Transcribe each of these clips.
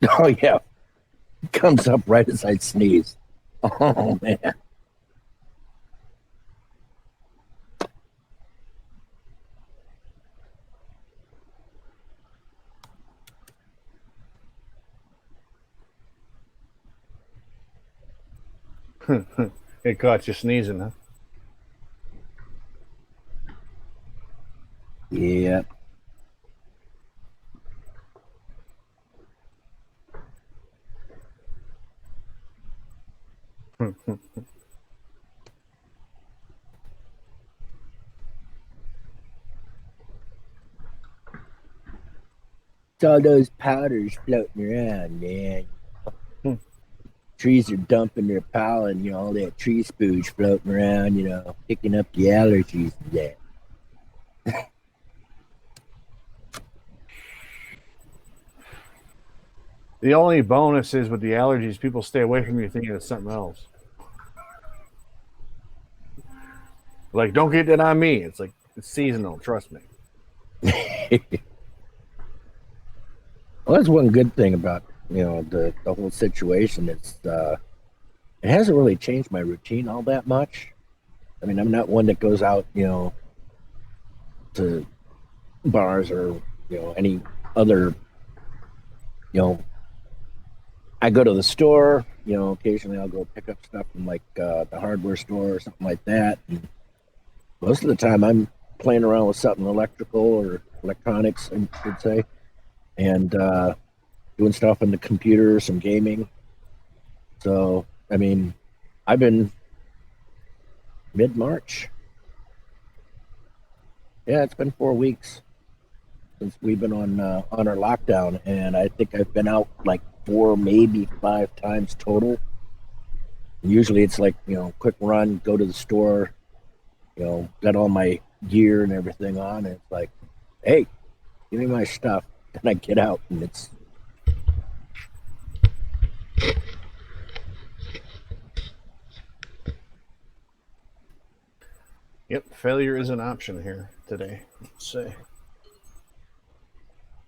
Oh yeah, comes up right as I sneeze. Oh man. It caught you sneezing, huh? Yeah. It's all those powders floating around, man. Trees are dumping their pollen, all that tree spooge floating around, picking up the allergies and that. The only bonus is with the allergies, people stay away from you thinking it's something else. Like, don't get that on me. It's like it's seasonal. Trust me. Well, that's one good thing about the whole situation. It hasn't really changed my routine all that much. I mean, I'm not one that goes out, to bars or any other. You know, I go to the store. Occasionally I'll go pick up stuff from like the hardware store or something like that. And most of the time, I'm playing around with something electrical or electronics, I should say, and doing stuff on the computer, some gaming. So, I mean, I've been mid March. Yeah, it's been 4 weeks since we've been on our lockdown, and I think I've been out like four, maybe five times total. Usually, it's like quick run, go to the store, got all my gear and everything on, and it's like, hey, give me my stuff, and I get out, and it's Yep, failure is an option here today. Let's say.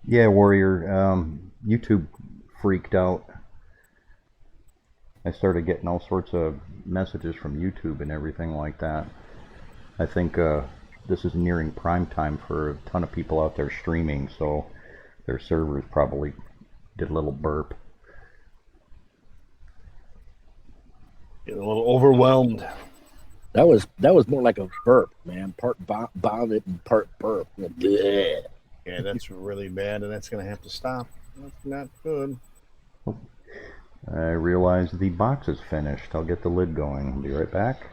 Yeah, Warrior. YouTube freaked out. I started getting all sorts of messages from YouTube and everything like that. I think this is nearing prime time for a ton of people out there streaming, so their servers probably did a little burp. Getting a little overwhelmed. that was more like a burp, man. Part vomit and part burp. Bleh. Yeah, that's really bad, and that's going to have to stop. That's not good. I realize the box is finished. I'll get the lid going. I'll be right back.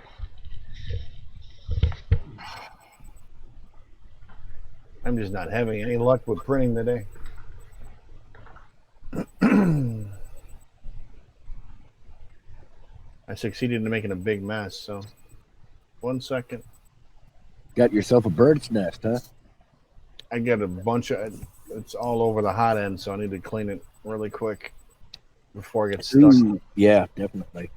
I'm just not having any luck with printing today. I succeeded in making a big mess, so 1 second. Got yourself a bird's nest, huh? I got a bunch of it's all over the hot end, so I need to clean it really quick before I get stuck. Ooh, yeah, definitely.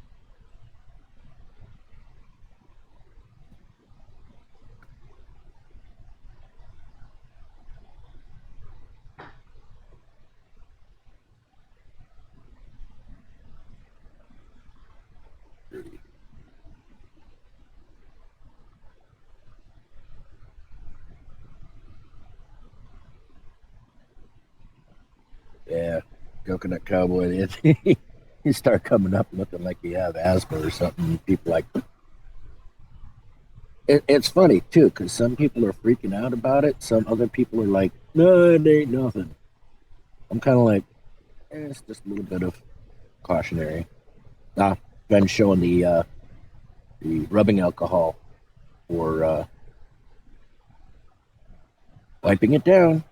Yeah, coconut cowboy. You start coming up looking like you have asthma or something. People like it's funny too because some people are freaking out about it. Some other people are like, no, it ain't nothing. I'm kind of like, it's just a little bit of cautionary. Ah, been showing the rubbing alcohol or wiping it down.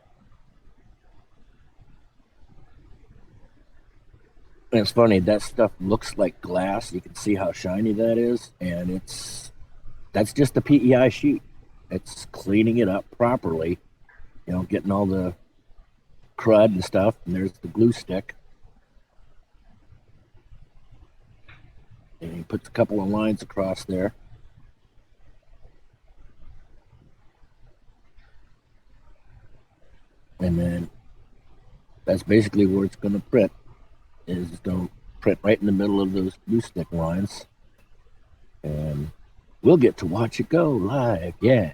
And it's funny that stuff looks like glass. You can see how shiny that is, and that's just the PEI sheet. It's cleaning it up properly, getting all the crud and stuff. And there's the glue stick, and he puts a couple of lines across there. And then that's basically where it's going to print. is going to print right in the middle of those glue stick lines, and we'll get to watch it go live. Yeah.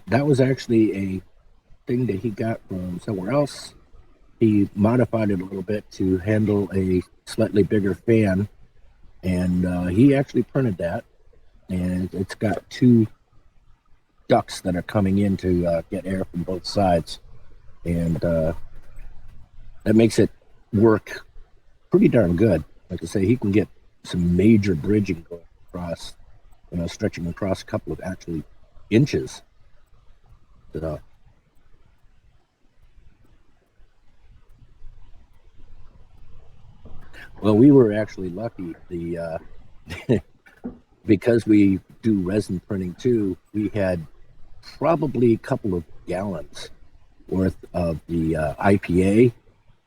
That was actually a thing that he got from somewhere else. He modified it a little bit to handle a slightly bigger fan, and he actually printed that. And it's got two ducts that are coming in to get air from both sides, and that makes it work pretty darn good. Like I say, he can get some major bridging going across, stretching across a couple of actually inches. So, well, we were actually lucky. The because we do resin printing too, we had probably a couple of gallons worth of the IPA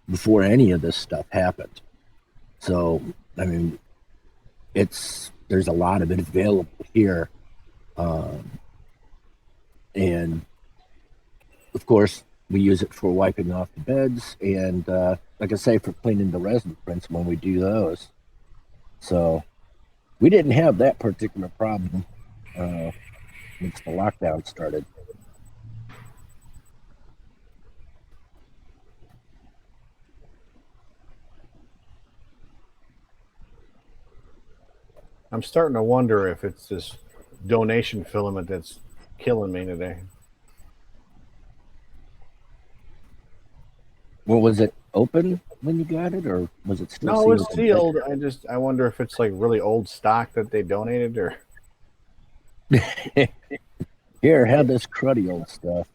before any of this stuff happened. So, I mean, there's a lot of it available here, and of course we use it for wiping off the beds, and like I say, for cleaning the resin prints when we do those. So we didn't have that particular problem once the lockdown started. I'm starting to wonder if it's this donation filament that's killing me today. Well, was it open when you got it, or was it still No, sealed? it's sealed. I wonder if it's like really old stock that they donated, or Here, have this cruddy old stuff.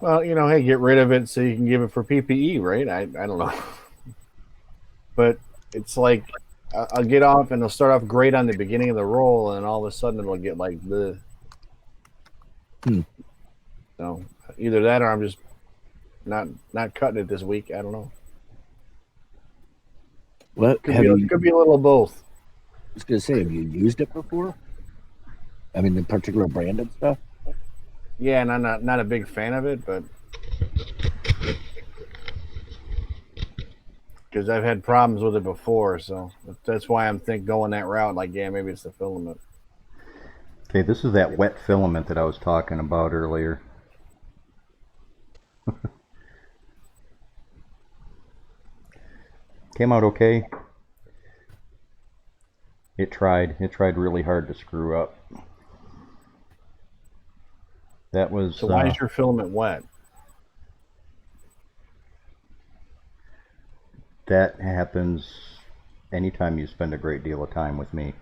well, hey, get rid of it so you can give it for PPE, right? I don't know, but it's like I'll get off and it'll start off great on the beginning of the roll, and all of a sudden it'll get like the. So either that, or I'm just not cutting it this week. I don't know. What Could be a little of both. I was gonna say, have you used it before? I mean, the particular branded stuff. Yeah, and I'm not a big fan of it, but because I've had problems with it before, so that's why I'm going that route. Like, yeah, maybe it's the filament. Okay, this is that wet filament that I was talking about earlier. Came out okay. It tried really hard to screw up. That was. So why is your filament wet? That happens anytime you spend a great deal of time with me.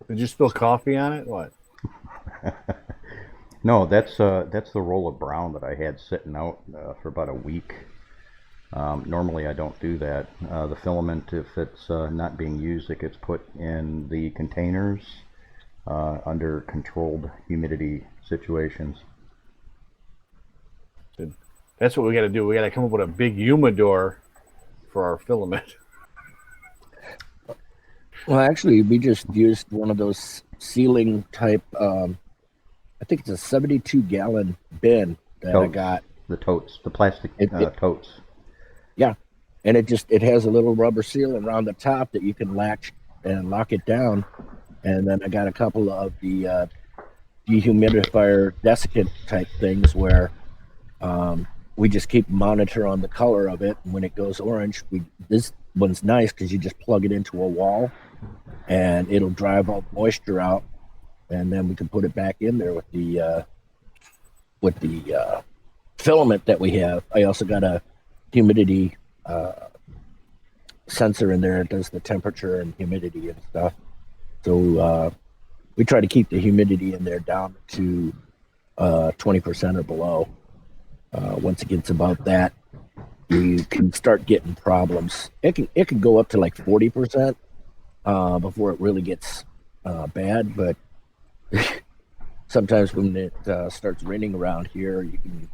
Did you spill coffee on it? What? No, that's the roll of brown that I had sitting out for about a week. Normally I don't do that. The filament, if it's not being used, it gets put in the containers under controlled humidity situations. That's what we got to do. We got to come up with a big humidor for our filament. Well, actually, we just used one of those ceiling type. I think it's a 72-gallon bin that I Totes, got. the totes, the plastic It totes. Yeah, and it has a little rubber seal around the top that you can latch and lock it down. And then I got a couple of the dehumidifier desiccant type things where we just keep monitor on the color of it. And when it goes orange, we this one's nice because you just plug it into a wall and it'll drive all the moisture out, and then we can put it back in there with the filament that we have. I also got a humidity uh, sensor in there. It does the temperature and humidity and stuff. So we try to keep the humidity in there down to 20% or below. Once it gets above that, you can start getting problems. It can go up to like 40% before it really gets bad. But sometimes when it starts raining around here, you can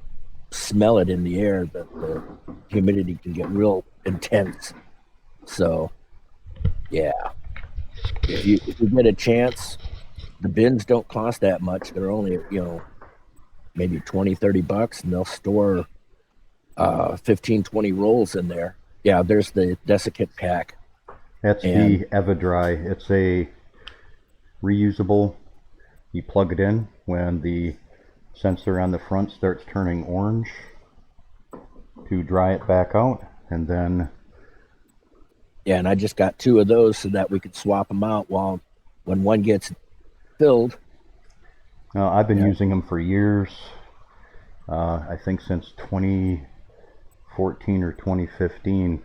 smell it in the air that the humidity can get real intense. So yeah, if you get a chance, the bins don't cost that much. They're only maybe 20-30 bucks, and they'll store 15, 20 rolls in there. Yeah, there's the desiccant pack. That's And the EvaDry. It's a reusable. You plug it in when the sensor on the front starts turning orange to dry it back out, and then yeah, and I just got two of those so that we could swap them out while when one gets filled. I've been Yeah. using them for years. I think since 2014 or 2015.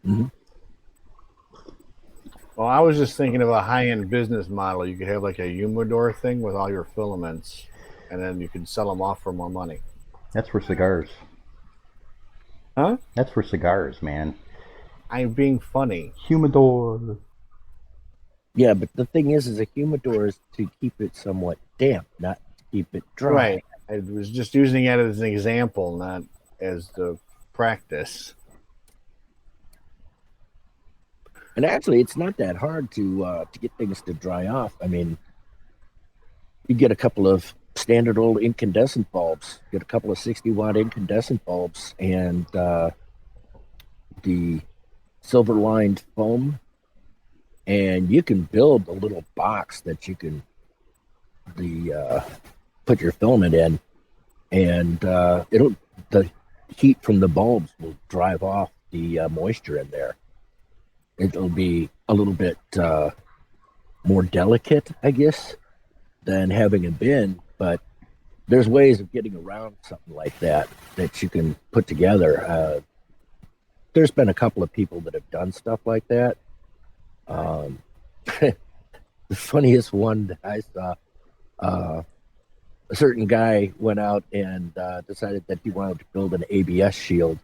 Mhm. Well, I was just thinking of a high-end business model. You could have like a humidor thing with all your filaments, and then you could sell them off for more money. That's for cigars. Huh? That's for cigars, man. I'm being funny. Humidor. Yeah, but the thing is a humidor is to keep it somewhat damp, not to keep it dry. Right. I was just using it as an example, not as the practice. And actually, it's not that hard to get things to dry off. I mean, you get a couple of standard old incandescent bulbs, get a couple of 60-watt incandescent bulbs, and the silver lined foam, and you can build a little box that you can put your filament in, and it'll the heat from the bulbs will drive off the moisture in there. It'll be a little bit more delicate, I guess, than having a bin, but there's ways of getting around something like that that you can put together. There's been a couple of people that have done stuff like that. Um, the funniest one that I saw, a certain guy went out and decided that he wanted to build an ABS shield,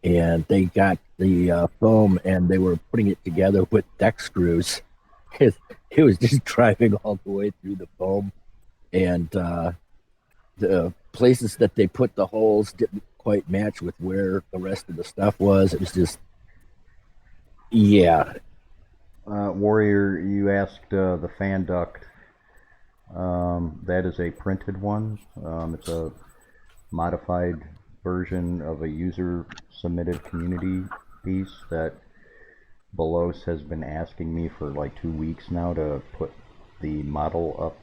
and they got the foam and they were putting it together with deck screws. It was just driving all the way through the foam, and the places that they put the holes didn't quite match with where the rest of the stuff was. It was just, yeah. Warrior, you asked the fan duct. That is a printed one. It's a modified version of a user submitted community piece that Belos has been asking me for like 2 weeks now to put the model up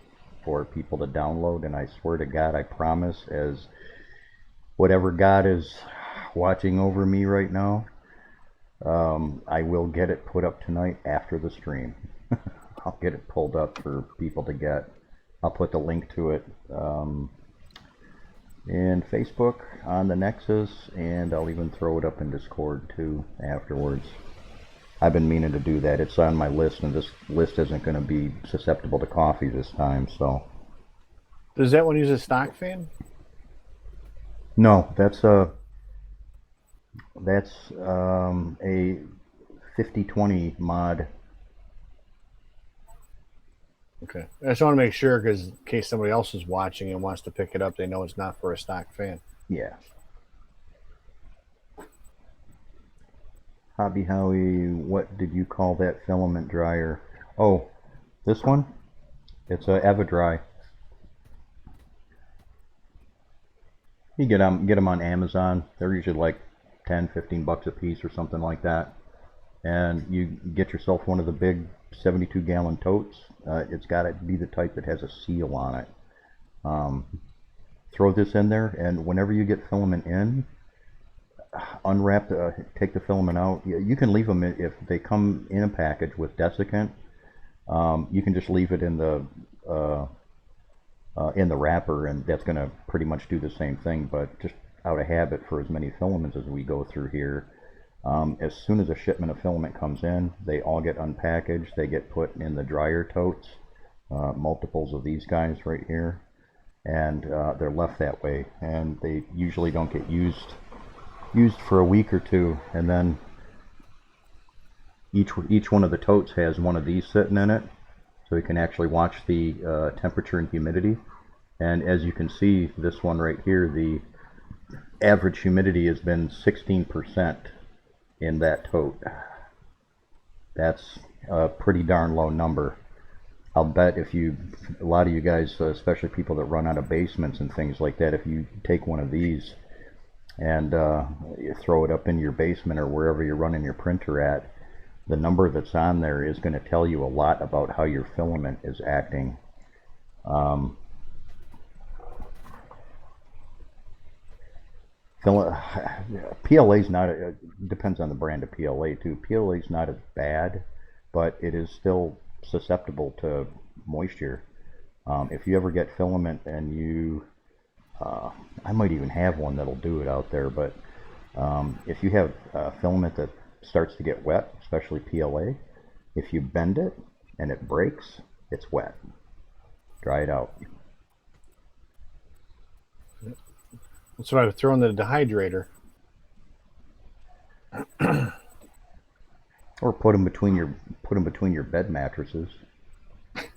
for people to download, and I swear to God, I promise, as whatever God is watching over me right now, I will get it put up tonight after the stream. I'll get it pulled up for people to get. I'll put the link to it in Facebook on the Nexus, and I'll even throw it up in Discord too afterwards. I've been meaning to do that. It's on my list, and this list isn't going to be susceptible to coffee this time, so. Does that one use a stock fan? No, that's a 5020 mod. Okay. I just want to make sure because in case somebody else is watching and wants to pick it up, they know it's not for a stock fan. Yeah. Hobby Howie, what did you call that filament dryer? Oh, this one? It's a EvaDry. You get them on Amazon. They're usually like 10, 15 bucks a piece or something like that. And you get yourself one of the big 72-gallon totes. It's got to be the type that has a seal on it. Throw this in there, and whenever you get filament in, unwrap take the filament out. You can leave them if they come in a package with desiccant. You can just leave it in the wrapper, and that's going to pretty much do the same thing. But just out of habit, for as many filaments as we go through here, as soon as a shipment of filament comes in, they all get unpackaged. They get put in the dryer totes, multiples of these guys right here, and they're left that way. And they usually don't get used for a week or two, and then each one of the totes has one of these sitting in it, so you can actually watch the temperature and humidity. And as you can see, this one right here, the average humidity has been 16% in that tote. That's a pretty darn low number. I'll bet a lot of you guys, especially people that run out of basements and things like that, if you take one of these and you throw it up in your basement or wherever you're running your printer at, the number that's on there is going to tell you a lot about how your filament is acting. PLA's not, depends on the brand of PLA too. PLA's not as bad, but it is still susceptible to moisture. If you ever get filament and you, I might even have one that'll do it out there, but if you have filament that starts to get wet, especially PLA, if you bend it and it breaks, it's wet. Dry it out. That's what I would throw in the dehydrator. Or put them between your bed mattresses. That'd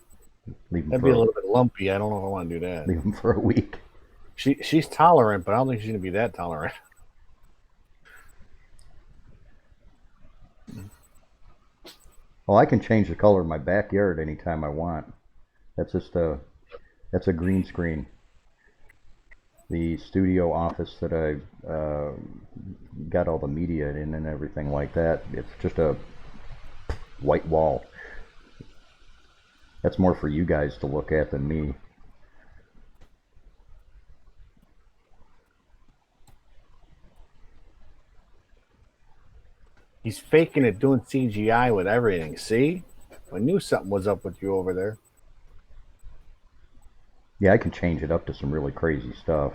be a little bit lumpy. I don't know if I want to do that. Leave them for a week. She's tolerant, but I don't think she's gonna be that tolerant. Well, I can change the color of my backyard anytime I want. That's a green screen. The studio office that I got all the media in and everything like that, it's just a white wall. That's more for you guys to look at than me. He's faking it, doing CGI with everything. See? I knew something was up with you over there. Yeah, I can change it up to some really crazy stuff.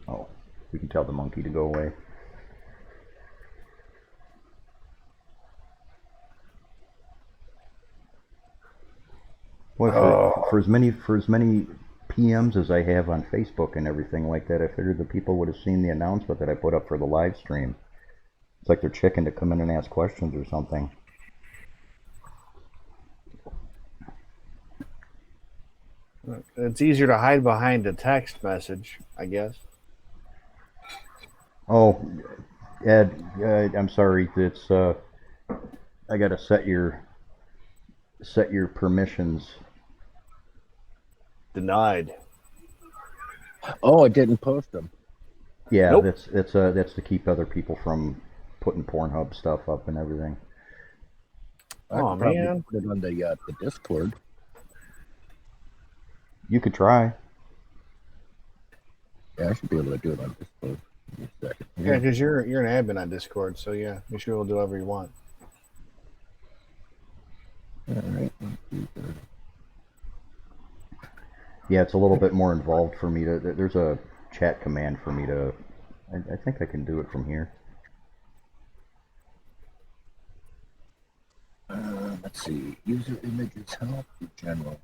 Oh, we can tell the monkey to go away. Well, for as many PMs as I have on Facebook and everything like that, I figured the people would have seen the announcement that I put up for the live stream. It's like they're chicken to come in and ask questions or something. It's easier to hide behind a text message, I guess. Oh, Ed, I'm sorry. It's I gotta set your permissions. Denied. Oh, I didn't post them. Yeah, Nope. that's to keep other people from putting Pornhub stuff up and everything. I Oh, could probably man. put it on the Discord. You could try. Yeah, I should be able to do it on Discord. Give me a second. Yeah, because you're an admin on Discord, so yeah, you should be able to do whatever you want. All right. Yeah, it's a little bit more involved for me to. There's a chat command for me to. I think I can do it from here. Let's see. User images help in general.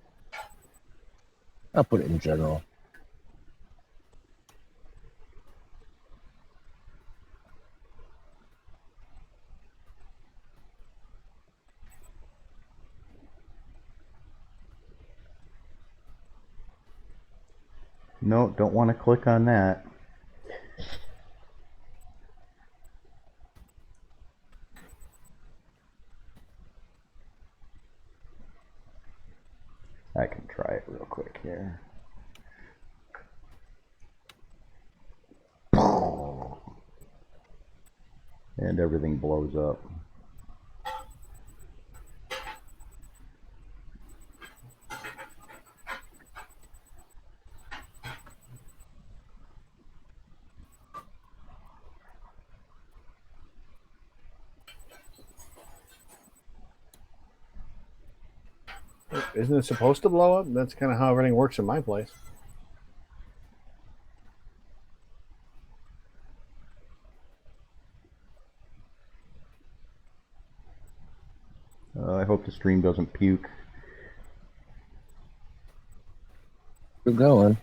I'll put it in general. No, don't want to click on that. I can try it real quick here. And everything blows up. Isn't it supposed to blow up? That's kind of how everything works in my place. I hope the stream doesn't puke. We're going.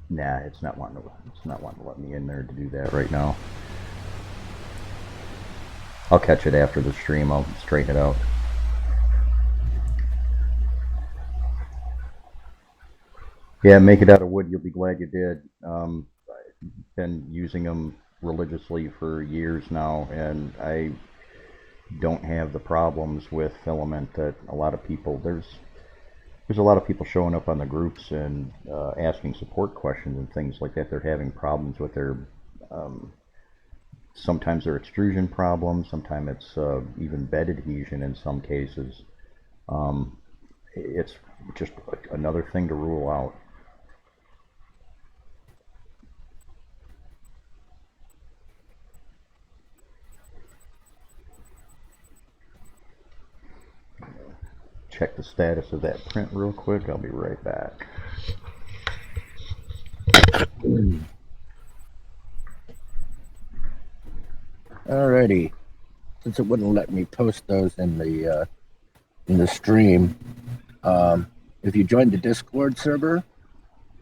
Nah, it's not wanting to let me in there to do that right now. I'll catch it after the stream. I'll straighten it out. Yeah, make it out of wood. You'll be glad you did. I've been using them religiously for years now, and I don't have the problems with filament that a lot of people. There's a lot of people showing up on the groups and asking support questions and things like that. They're having problems with their sometimes they're extrusion problems, sometimes it's even bed adhesion in some cases. It's just another thing to rule out. Check the status of that print real quick. I'll be right back. Alrighty. Since it wouldn't let me post those in the stream, if you join the Discord server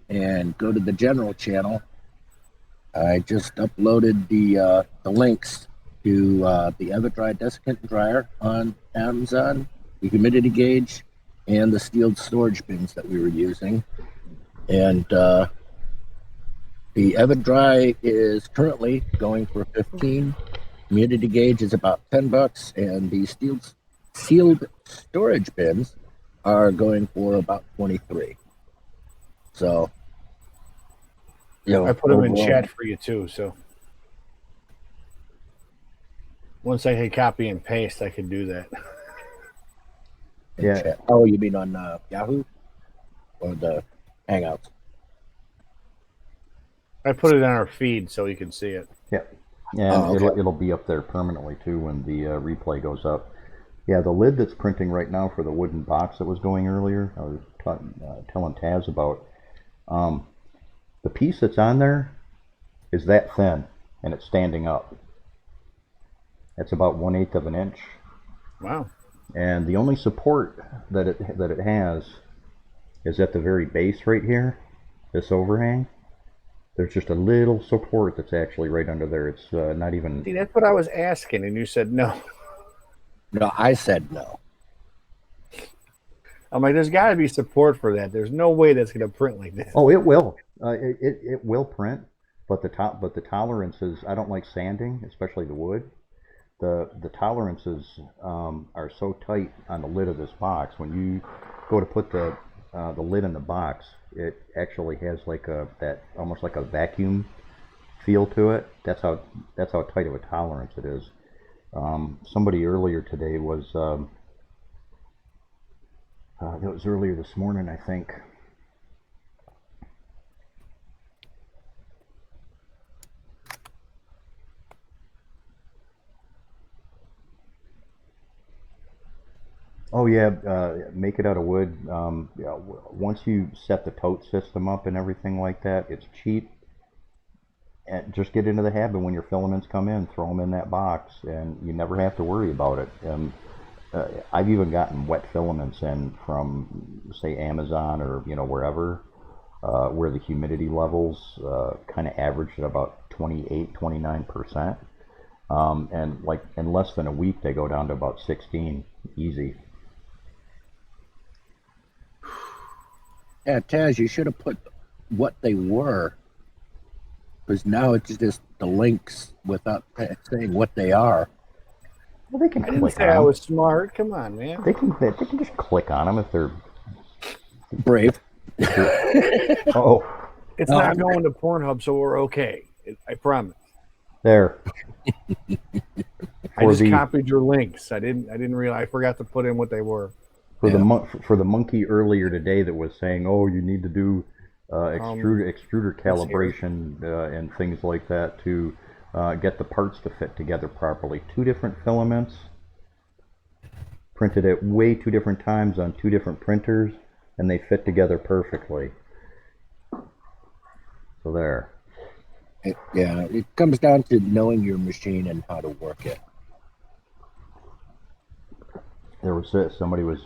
and go to the general channel, I just uploaded the links to the EverDry desiccant dryer on Amazon, the humidity gauge, and the sealed storage bins that we were using. And the EverDry is currently going for 15. Humidity gauge is about $10, and the sealed storage bins are going for about 23. So, you know, I put them in chat for you too. So once I hit copy and paste, I can do that. Yeah. Chat. Oh, you mean on Yahoo or the Hangouts? I put it in our feed so you can see it. Yeah. And okay. it'll be up there permanently too when the replay goes up. Yeah, the lid that's printing right now for the wooden box that was going earlier, I was telling Taz about. The piece that's on there is that thin, and it's standing up. It's about 1/8 of an inch. Wow. And the only support that it has is at the very base right here, this overhang. There's just a little support that's actually right under there. It's not even... See, that's what I was asking, and you said no. No, I said no. I'm like, there's got to be support for that. There's no way that's going to print like this. Oh, it will. It will print, but the tolerances, I don't like sanding, especially the wood. The tolerances are so tight on the lid of this box. When you go to put the lid in the box, it actually has like that almost like a vacuum feel to it. That's how tight of a tolerance it is. Somebody earlier today was that was earlier this morning, I think. Oh yeah, make it out of wood. Yeah, once you set the tote system up and everything like that, it's cheap. And just get into the habit when your filaments come in, throw them in that box, and you never have to worry about it. I've even gotten wet filaments in from, say, Amazon or wherever, where the humidity levels kind of averaged at about 28, 29%. And like in less than a week, they go down to about 16, easy. Yeah, Taz, you should have put what they were, because now it's just the links without saying what they are. Well, they can I didn't click say on I them. was smart. Come on, man. They can just click on them if they're. Brave. Oh, It's not going to Pornhub, so we're okay. I promise. there. I just the copied your links. I didn't realize. I forgot to put in what they were. for the monkey earlier today that was saying, "Oh, you need to do extruder calibration and things like that to get the parts to fit together properly." Two different filaments, printed at way two different times on two different printers, and they fit together perfectly. So there. It comes down to knowing your machine and how to work it. There was this. Somebody was.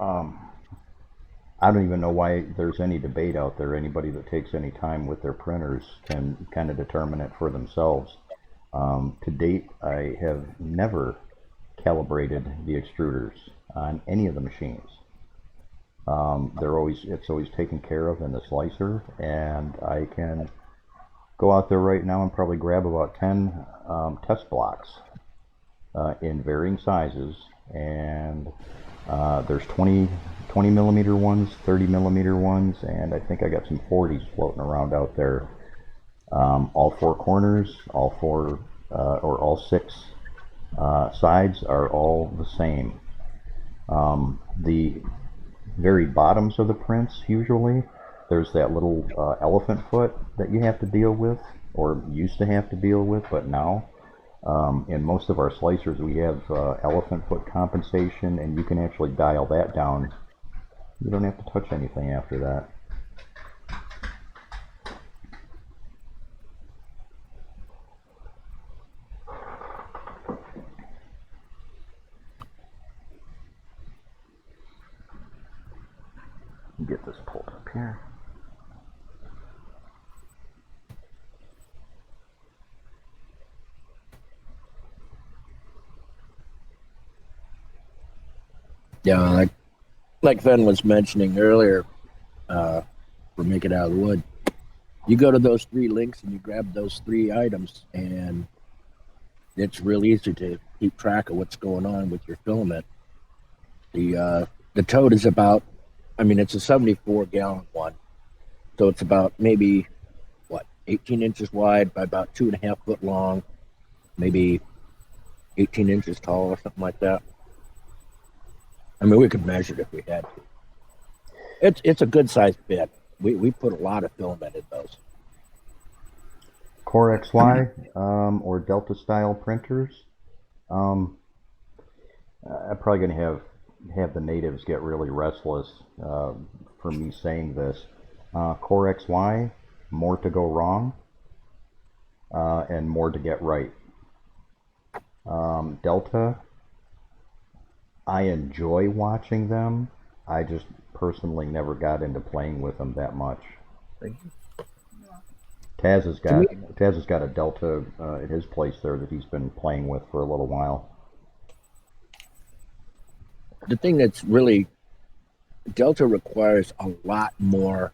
I don't even know why there's any debate out there. Anybody that takes any time with their printers can kind of determine it for themselves. To date, I have never calibrated the extruders on any of the machines. It's always taken care of in the slicer, and I can go out there right now and probably grab about 10 test blocks in varying sizes, and there's 20 millimeter ones, 30 millimeter ones, and I think I got some 40s floating around out there. All four corners, all four or all six sides are all the same. The very bottoms of the prints, usually there's that little elephant foot that you have to deal with, or used to have to deal with, but now in most of our slicers we have elephant foot compensation, and you can actually dial that down. You don't have to touch anything after that. Get this pulled up here. Yeah, like Fen was mentioning earlier, for Make It Out of Wood, you go to those three links and you grab those three items, and it's real easy to keep track of what's going on with your filament. The tote is about, it's a 74-gallon one, so it's about maybe 18 inches wide by about 2.5 foot long, maybe 18 inches tall or something like that. We could measure it if we had to. It's a good sized bit. We put a lot of filament in those. Core XY or Delta style printers. I'm probably going to have the natives get really restless for me saying this. Core XY, more to go wrong and more to get right. Delta, I enjoy watching them. I just personally never got into playing with them that much. Taz has got a Delta at his place there that he's been playing with for a little while. The thing that's really, Delta requires a lot more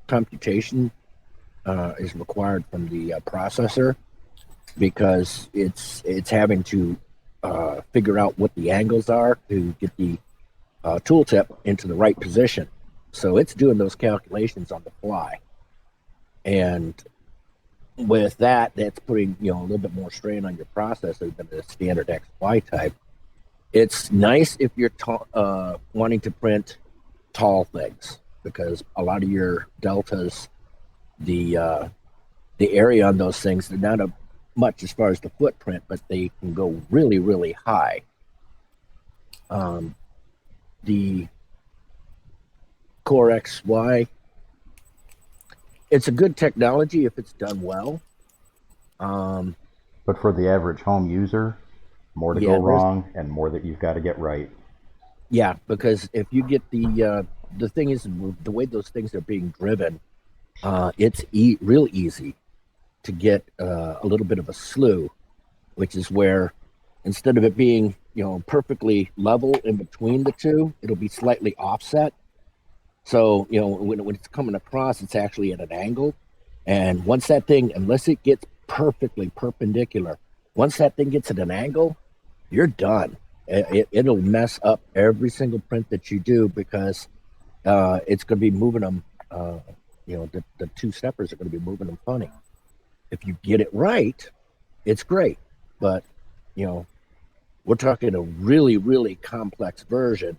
computation is required from the processor, because it's having to figure out what the angles are to get the tooltip into the right position. So it's doing those calculations on the fly, and with that's putting a little bit more strain on your processor than the standard XY type. It's nice if you're wanting to print tall things, because a lot of your deltas, the area on those things, they're not much as far as the footprint, but they can go really, really high. The Core XY, it's a good technology if it's done well. But for the average home user, more to go wrong and more that you've got to get right. Yeah, because if you get the the thing is, the way those things are being driven, it's real easy to get a little bit of a slew, which is where instead of it being perfectly level in between the two, it'll be slightly offset. So when it's coming across, it's actually at an angle. And once that thing, unless it gets perfectly perpendicular, once that thing gets at an angle, you're done. It'll mess up every single print that you do because it's going to be moving them. The two steppers are going to be moving them funny. If you get it right, it's great. But we're talking a really, really complex version.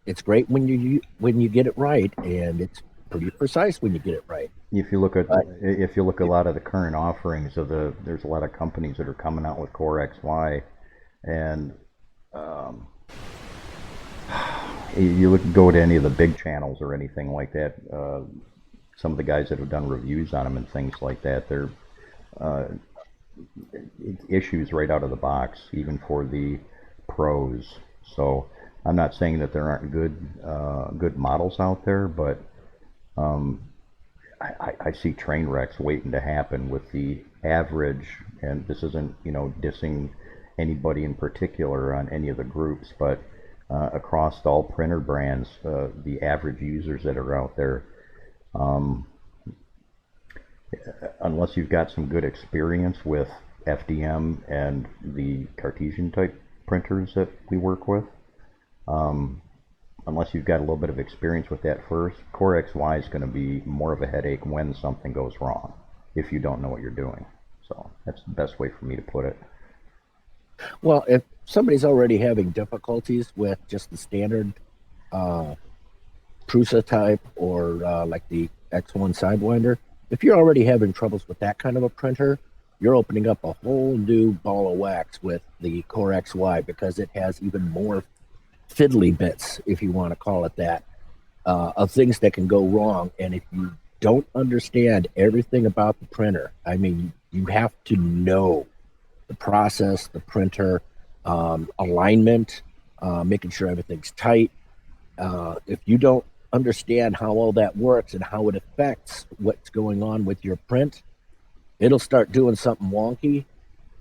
It's great when you get it right, and it's pretty precise when you get it right. If you look at a lot of the current offerings there's a lot of companies that are coming out with Core XY, and you go to any of the big channels or anything like that. Some of the guys that have done reviews on them and things like that, they're issues right out of the box, even for the pros. So I'm not saying that there aren't good models out there, but I see train wrecks waiting to happen with the average, and this isn't dissing anybody in particular on any of the groups, but across all printer brands, the average users that are out there, unless you've got some good experience with FDM and the Cartesian type printers that we work with, unless you've got a little bit of experience with that first, Core XY is going to be more of a headache when something goes wrong if you don't know what you're doing. So that's the best way for me to put it. Well, if somebody's already having difficulties with just the standard Prusa type or like the X1 Sidewinder, if you're already having troubles with that kind of a printer, you're opening up a whole new ball of wax with the Core XY because it has even more fiddly bits, if you want to call it that, of things that can go wrong. And if you don't understand everything about the printer, I mean, you have to know the process, the printer, alignment, making sure everything's tight. If you don't understand how all that works and how it affects what's going on with your print, it'll start doing something wonky,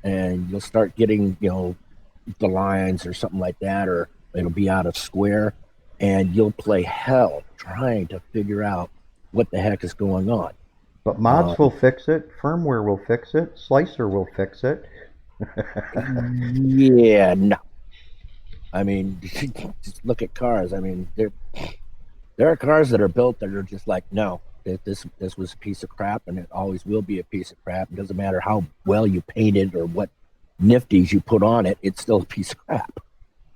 and you'll start getting, the lines or something like that, or it'll be out of square, and you'll play hell trying to figure out what the heck is going on. But mods will fix it, firmware will fix it, Slicer will fix it. Yeah, no. I mean, just look at cars. I mean, there are cars that are built that are just like, no, this was a piece of crap, and it always will be a piece of crap. It doesn't matter how well you paint it or what nifties you put on it, it's still a piece of crap.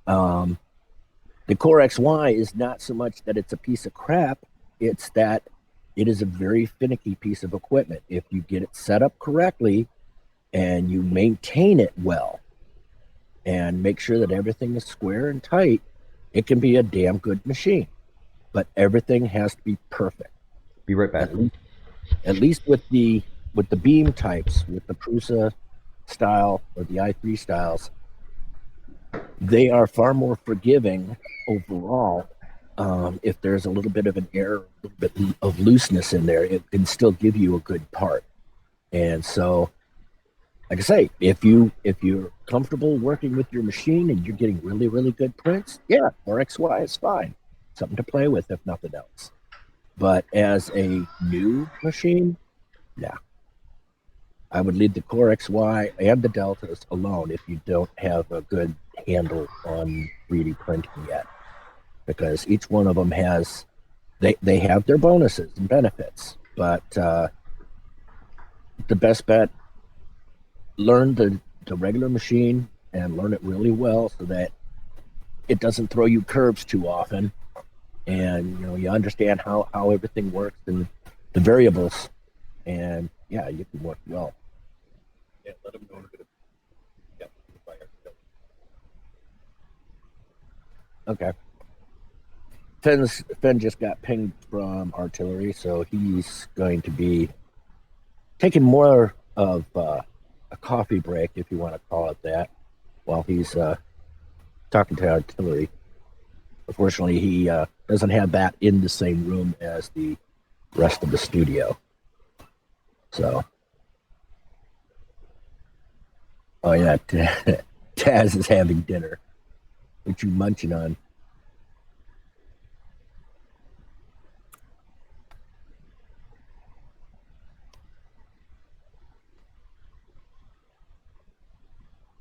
The Core XY is not so much that it's a piece of crap, it's that it is a very finicky piece of equipment. If you get it set up correctly and you maintain it well and make sure that everything is square and tight, it can be a damn good machine. But everything has to be perfect. Be right back. At least with the beam types, with the Prusa style or the i3 styles, they are far more forgiving overall. If there's a little bit of an error, a little bit of looseness in there, it can still give you a good part. And so, like I say, if you're comfortable working with your machine and you're getting really, really good prints, yeah, Core XY is fine. Something to play with, if nothing else. But as a new machine, yeah, I would leave the Core XY and the Deltas alone if you don't have a good handle on 3D printing yet, because each one of them has they have their bonuses and benefits. But the best bet, learn the regular machine and learn it really well so that it doesn't throw you curves too often, and you understand how everything works and the variables, and yeah, you can work well. Yeah, let them know. Okay. Finn just got pinged from artillery, so he's going to be taking more of a coffee break, if you want to call it that, while he's talking to artillery. Unfortunately, he doesn't have that in the same room as the rest of the studio. So, oh yeah, Taz is having dinner. What you munching on?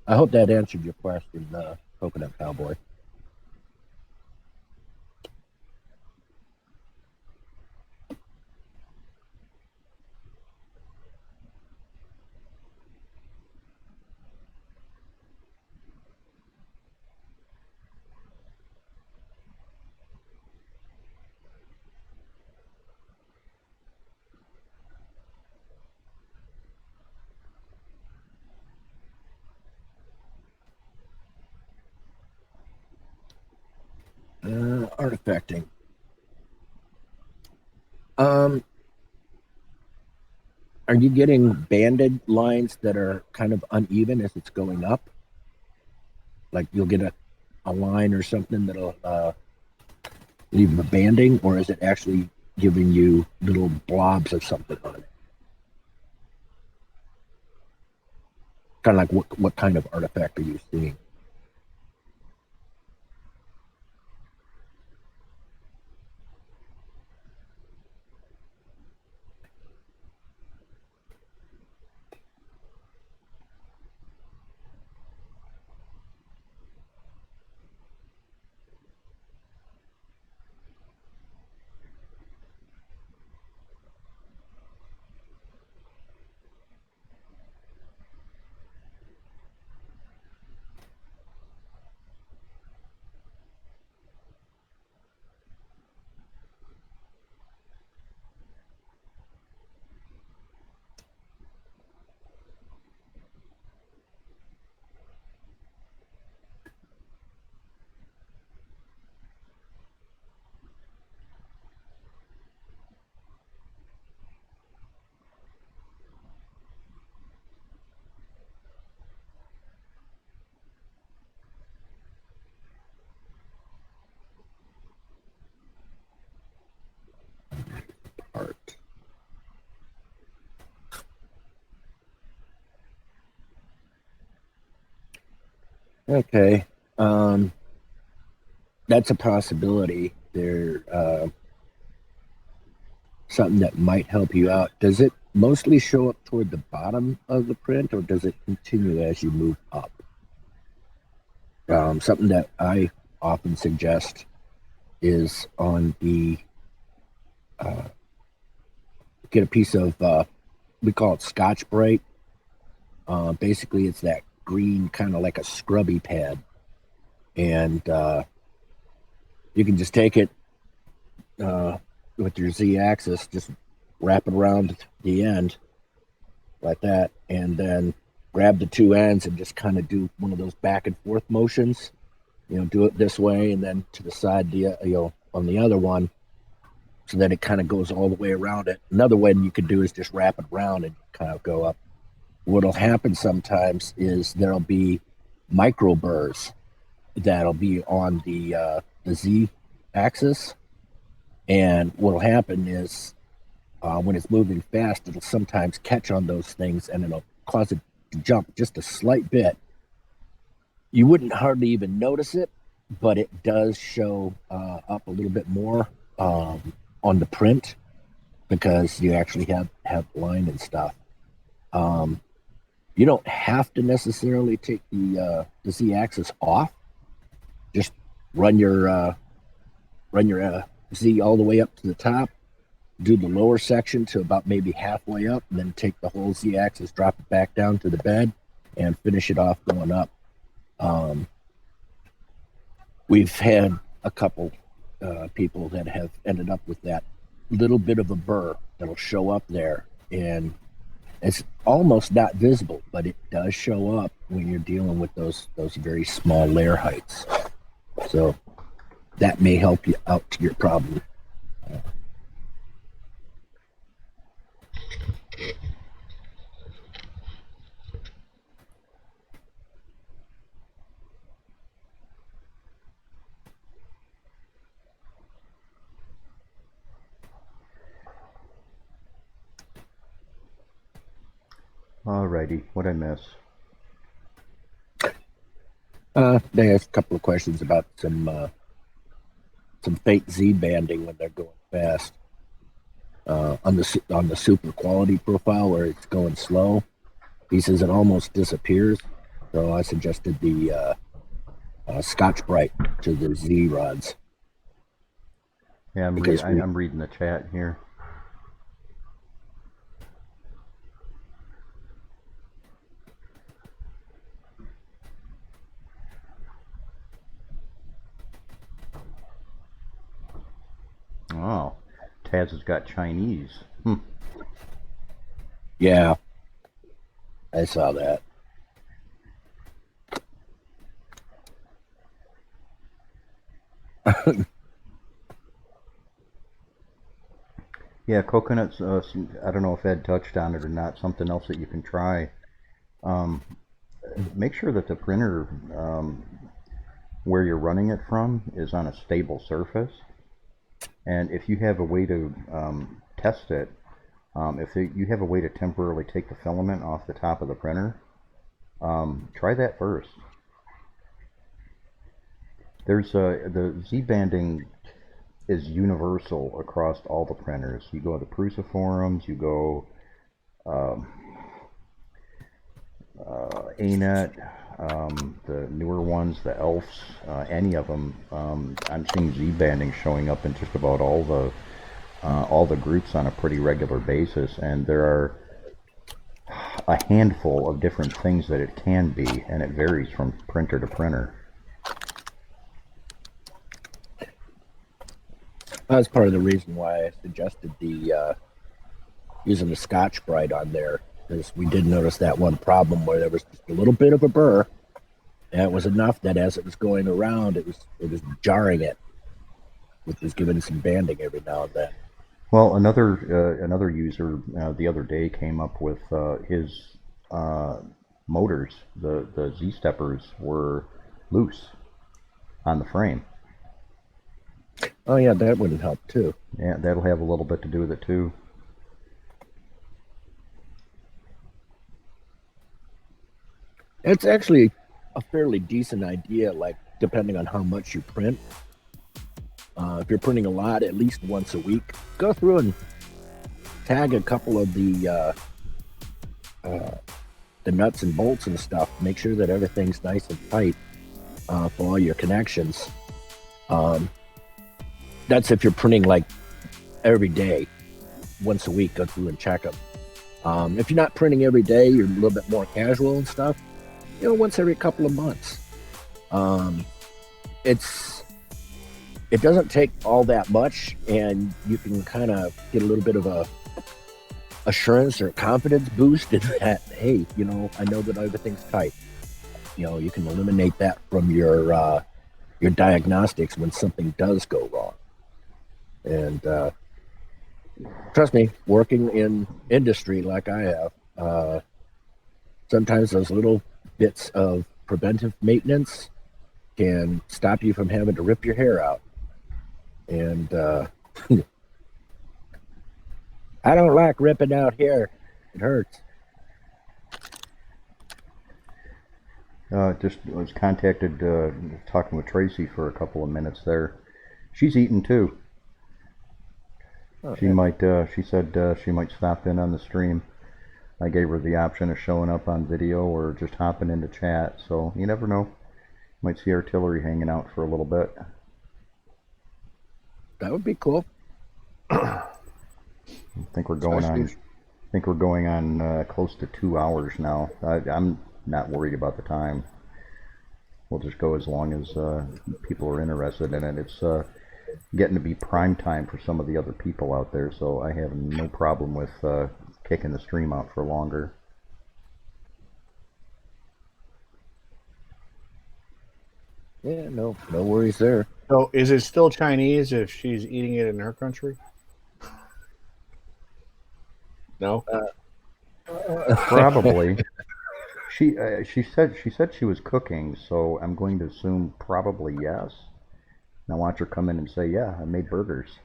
I hope that answered your question, Coconut Cowboy. Artifacting. Um, are you getting banded lines that are kind of uneven as it's going up? Like you'll get a line or something that'll leave a banding, or is it actually giving you little blobs of something on it? Kind of like what kind of artifact are you seeing? Art. Okay. Um, that's a possibility. There, something that might help you out. Does it mostly show up toward the bottom of the print, or does it continue as you move up? Something that I often suggest is on the get a piece of we call it Scotch Brite. Basically, it's that green kind of like a scrubby pad, and you can just take it with your Z-axis, just wrap it around the end like that, and then grab the two ends and just kind of do one of those back and forth motions. Do it this way and then to the side, on the other one, so that it kind of goes all the way around it. Another way you could do is just wrap it around and kind of go up. What'll happen sometimes is there'll be micro burrs that'll be on the Z axis, and what'll happen is when it's moving fast, it'll sometimes catch on those things and it'll cause it to jump just a slight bit. You wouldn't hardly even notice it, but it does show up a little bit more on the print because you actually have line and stuff. You don't have to necessarily take the Z-axis off. Just run your Z all the way up to the top. Do the lower section to about maybe halfway up, and then take the whole Z-axis, drop it back down to the bed, and finish it off going up. We've had a couple people that have ended up with that little bit of a burr that'll show up there, and it's almost not visible, but it does show up when you're dealing with those very small layer heights. So that may help you out to your problem. Alrighty, what'd I miss? They asked a couple of questions about some fake Z banding when they're going fast. On the super quality profile where it's going slow, he says it almost disappears. So I suggested the Scotch Brite to the Z rods. Yeah, Because I'm reading the chat here. Oh, Taz has got Chinese. Yeah, I saw that. Yeah, coconuts. I don't know if Ed touched on it or not. Something else that you can try. Um, Make sure that the printer where you're running it from is on a stable surface. And if you have a way to test it, you have a way to temporarily take the filament off the top of the printer, try that first. There's the Z banding is universal across all the printers. You go to the Prusa forums, you go um, ANET, the newer ones, the ELFs, any of them. I'm seeing Z banding showing up in just about all the groups on a pretty regular basis, and there are a handful of different things that it can be, and it varies from printer to printer. That's part of the reason why I suggested the using the Scotch Brite on there, because we did notice that one problem where there was just a little bit of a burr, and it was enough that as it was going around, it was jarring it, which was giving some banding every now and then. Well, another user the other day came up with his motors. The Z steppers were loose on the frame. Oh yeah, that wouldn't help too. Yeah, that'll have a little bit to do with it too. It's actually a fairly decent idea, like depending on how much you print. If you're printing a lot, at least once a week, go through and tag a couple of the nuts and bolts and stuff. Make sure that everything's nice and tight for all your connections. That's if you're printing like every day, once a week. Go through and check them. If you're not printing every day, you're a little bit more casual and stuff. Once every couple of months. It doesn't take all that much, and you can kind of get a little bit of a assurance or confidence boost in that. Hey, I know that everything's tight. You can eliminate that from your diagnostics when something does go wrong. And trust me, working in industry like I have, sometimes those little bits of preventive maintenance can stop you from having to rip your hair out. And I don't like ripping out hair. It hurts. Just was contacted talking with Tracy for a couple of minutes there. She's eating too. She might. She said she might stop in on the stream. I gave her the option of showing up on video or just hopping into chat. So you never know. Might see artillery hanging out for a little bit. That would be cool. I think we're going on. I think we're going on close to 2 hours now. I'm not worried about the time. We'll just go as long as people are interested in it. It's getting to be prime time for some of the other people out there, so I have no problem with kicking the stream out for longer. Yeah, no worries there. So, is it still Chinese if she's eating it in her country? No. Probably. She said she was cooking, so I'm going to assume probably yes. Now watch her come in and say, "Yeah, I made burgers."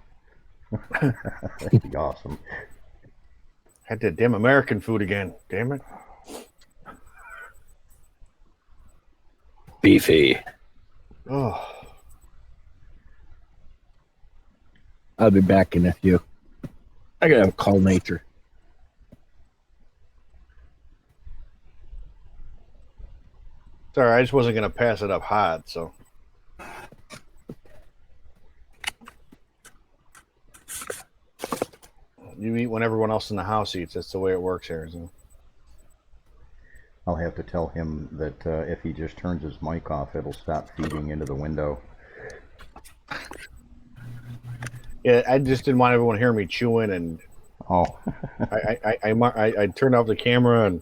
That'd be awesome. Had that damn American food again. Damn it. Beefy. Oh, I'll be back in a few. I gotta have a call nature. sorry, I just wasn't gonna pass it up hot. So you eat when everyone else in the house eats. That's the way it works here. So. I'll have to tell him that if he just turns his mic off, it'll stop feeding into the window. Yeah, I just didn't want everyone to hear me chewing, and Oh, I turned off the camera and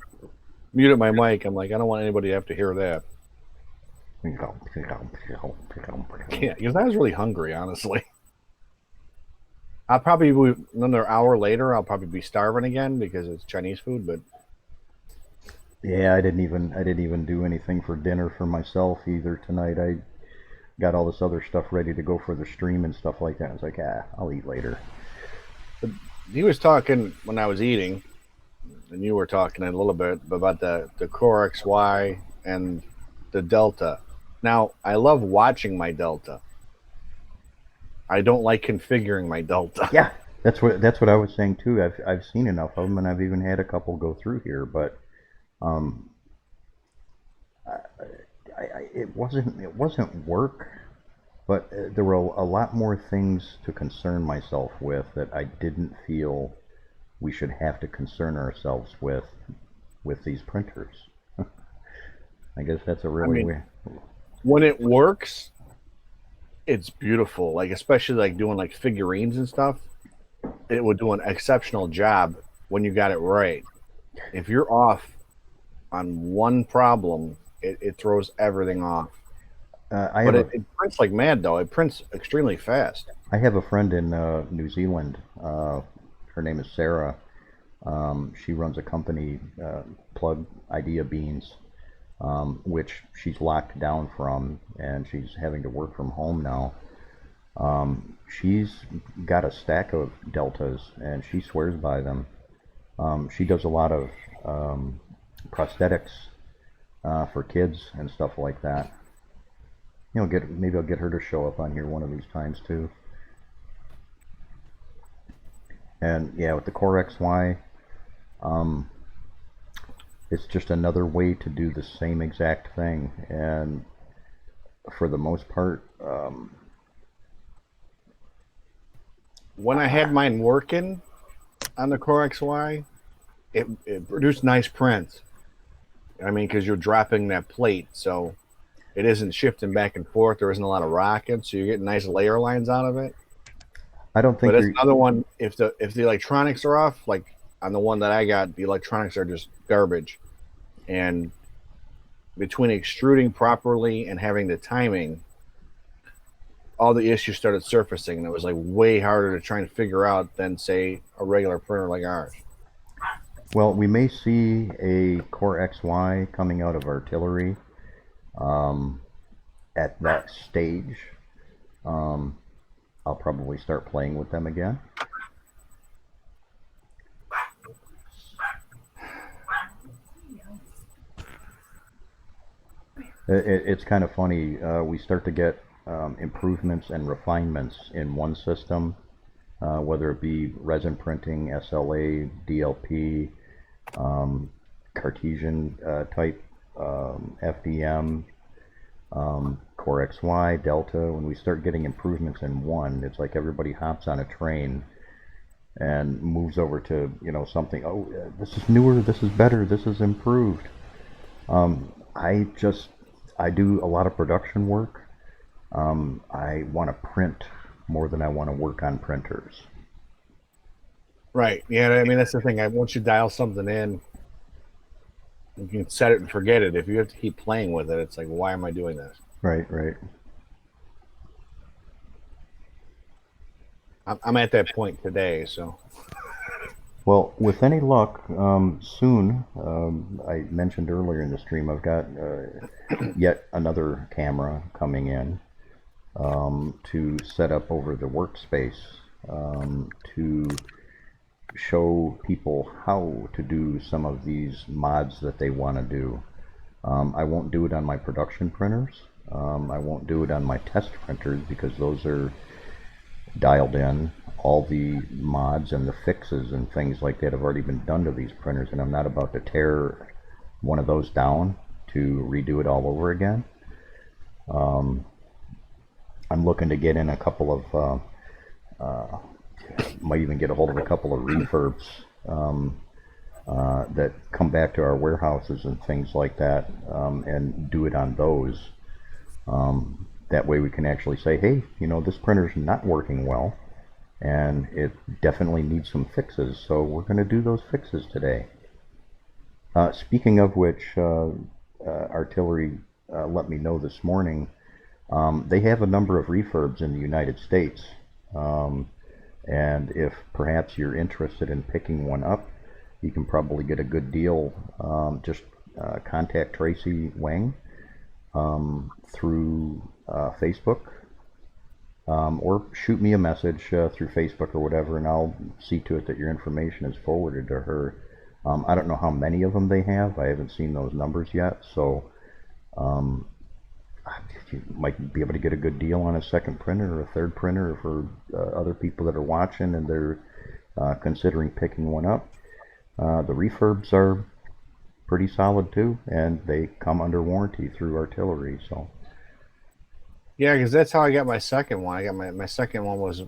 muted my mic. I'm like, I don't want anybody to have to hear that. Yeah, because I was really hungry, honestly. I'll probably be, another hour later. I'll probably be starving again because it's Chinese food. But yeah, I didn't even do anything for dinner for myself either tonight. I got all this other stuff ready to go for the stream and stuff like that. I was like, I'll eat later. he was talking when I was eating, and you were talking a little bit about the Core XY and the Delta. Now, I love watching my Delta. I don't like configuring my Delta. Yeah, that's what I was saying too. I've seen enough of them, and I've even had a couple go through here, but it wasn't work, but there were a lot more things to concern myself with that I didn't feel we should have to concern ourselves with these printers. I guess that's a really weird. When it works, it's beautiful. Like especially like doing like figurines and stuff, it would do an exceptional job when you got it right. If you're off on one problem, it throws everything off. But it prints like mad though. It prints extremely fast. I have a friend in New Zealand. Her name is Sarah. She runs a company, Plug Idea Beans, which she's locked down from, and she's having to work from home now. She's got a stack of Deltas, and she swears by them. She does a lot of prosthetics for kids and stuff like that. You know, maybe I'll get her to show up on here one of these times too. And yeah, with the Core XY, it's just another way to do the same exact thing, and for the most part, when I had mine working on the Core XY, it produced nice prints. I mean, because you're dropping that plate, so it isn't shifting back and forth. There isn't a lot of rocking, so you're getting nice layer lines out of it. I don't think. But it's another one. If the electronics are off, like on the one that I got, the electronics are just garbage. And between extruding properly and having the timing, all the issues started surfacing, and it was like way harder to try and figure out than say a regular printer like ours. Well, we may see a Core XY coming out of artillery at that stage. I'll probably start playing with them again. It's kind of funny. We start to get improvements and refinements in one system, whether it be resin printing, SLA, DLP, Cartesian type FDM, Core XY, Delta. When we start getting improvements in one, it's like everybody hops on a train and moves over to, you know, something. Oh, this is newer, this is better, this is improved. I do a lot of production work. I want to print more than I want to work on printers. Right. Yeah. I mean, that's the thing. Once you dial something in, you can set it and forget it. If you have to keep playing with it, it's like, why am I doing this? Right. I'm at that point today, so. Well, with any luck, soon, I mentioned earlier in the stream, I've got yet another camera coming in to set up over the workspace to show people how to do some of these mods that they want to do. I won't do it on my production printers. I won't do it on my test printers because those are dialed in. All the mods and the fixes and things like that have already been done to these printers, and I'm not about to tear one of those down to redo it all over again. I'm looking to get in a couple of, might even get a hold of a couple of refurbs that come back to our warehouses and things like that, and do it on those. That way we can actually say, hey, this printer's not working well, and it definitely needs some fixes, so we're going to do those fixes today. Speaking of which, Artillery let me know this morning, they have a number of refurbs in the United States, and if perhaps you're interested in picking one up, you can probably get a good deal. Just contact Tracy Wang through Facebook, or shoot me a message through Facebook or whatever, and I'll see to it that your information is forwarded to her. I don't know how many of them they have. I haven't seen those numbers yet, so you might be able to get a good deal on a second printer or a third printer for other people that are watching and they're considering picking one up. The refurbs are pretty solid too, and they come under warranty through Artillery. So Yeah, because that's how I got my second one. I got my second one was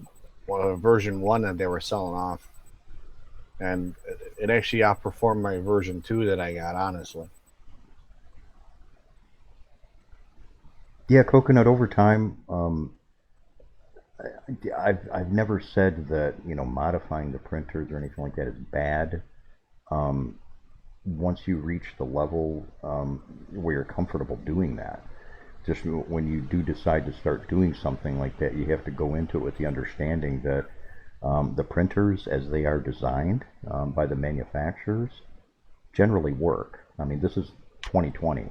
version 1 that they were selling off, and it actually outperformed my version 2 that I got, honestly. yeah, Coconut, over time, I've never said that modifying the printers or anything like that is bad. Once you reach the level where you're comfortable doing that, just when you do decide to start doing something like that, you have to go into it with the understanding that the printers, as they are designed by the manufacturers, generally work. I mean, this is 2020.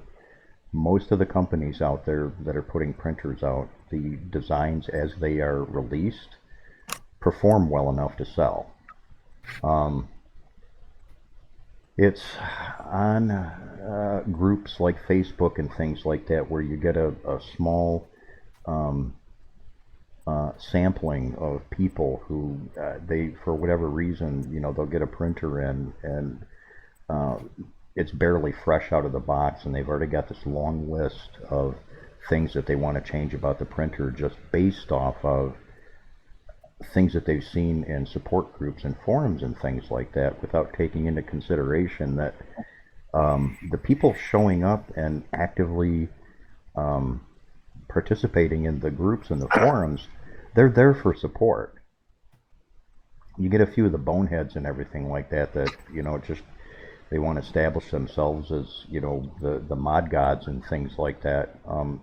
Most of the companies out there that are putting printers out, the designs as they are released perform well enough to sell. It's on groups like Facebook and things like that where you get a small sampling of people who they, for whatever reason, they'll get a printer in and it's barely fresh out of the box, and they've already got this long list of things that they want to change about the printer just based off of things that they've seen in support groups and forums and things like that, without taking into consideration that the people showing up and actively participating in the groups and the forums, they're there for support. You get a few of the boneheads and everything like that just they want to establish themselves as the mod gods and things like that.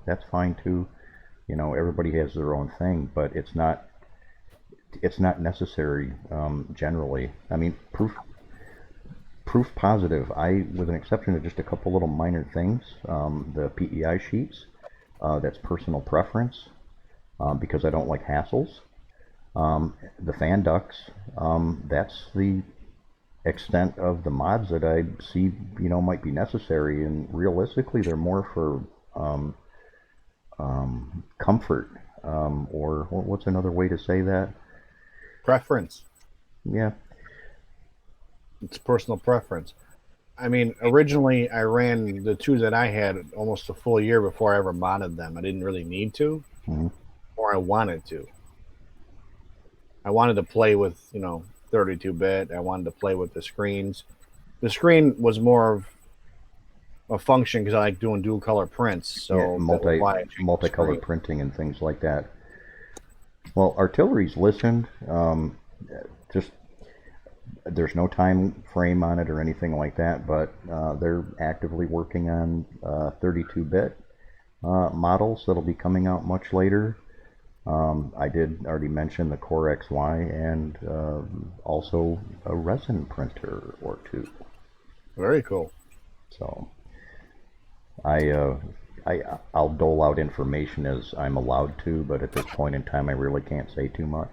That's fine too. Everybody has their own thing, but it's not necessary generally. I mean, proof positive. With an exception of just a couple little minor things, the PEI sheets, that's personal preference, because I don't like hassles. The fan ducts, that's the extent of the mods that I see might be necessary, and realistically they're more for comfort, or what's another way to say that? Preference. Yeah. It's personal preference. I mean, originally I ran the 2 that I had almost a full year before I ever modded them. I didn't really need to, or I wanted to. I wanted to play with 32-bit. I wanted to play with the screens. The screen was more of a function because I like doing dual color prints. So yeah, multicolor printing and things like that. Well, Artillery's listened. Just there's no time frame on it or anything like that, but they're actively working on 32-bit models that'll be coming out much later. I did already mention the Core XY and also a resin printer or 2. Very cool. So I'll dole out information as I'm allowed to, but at this point in time I really can't say too much.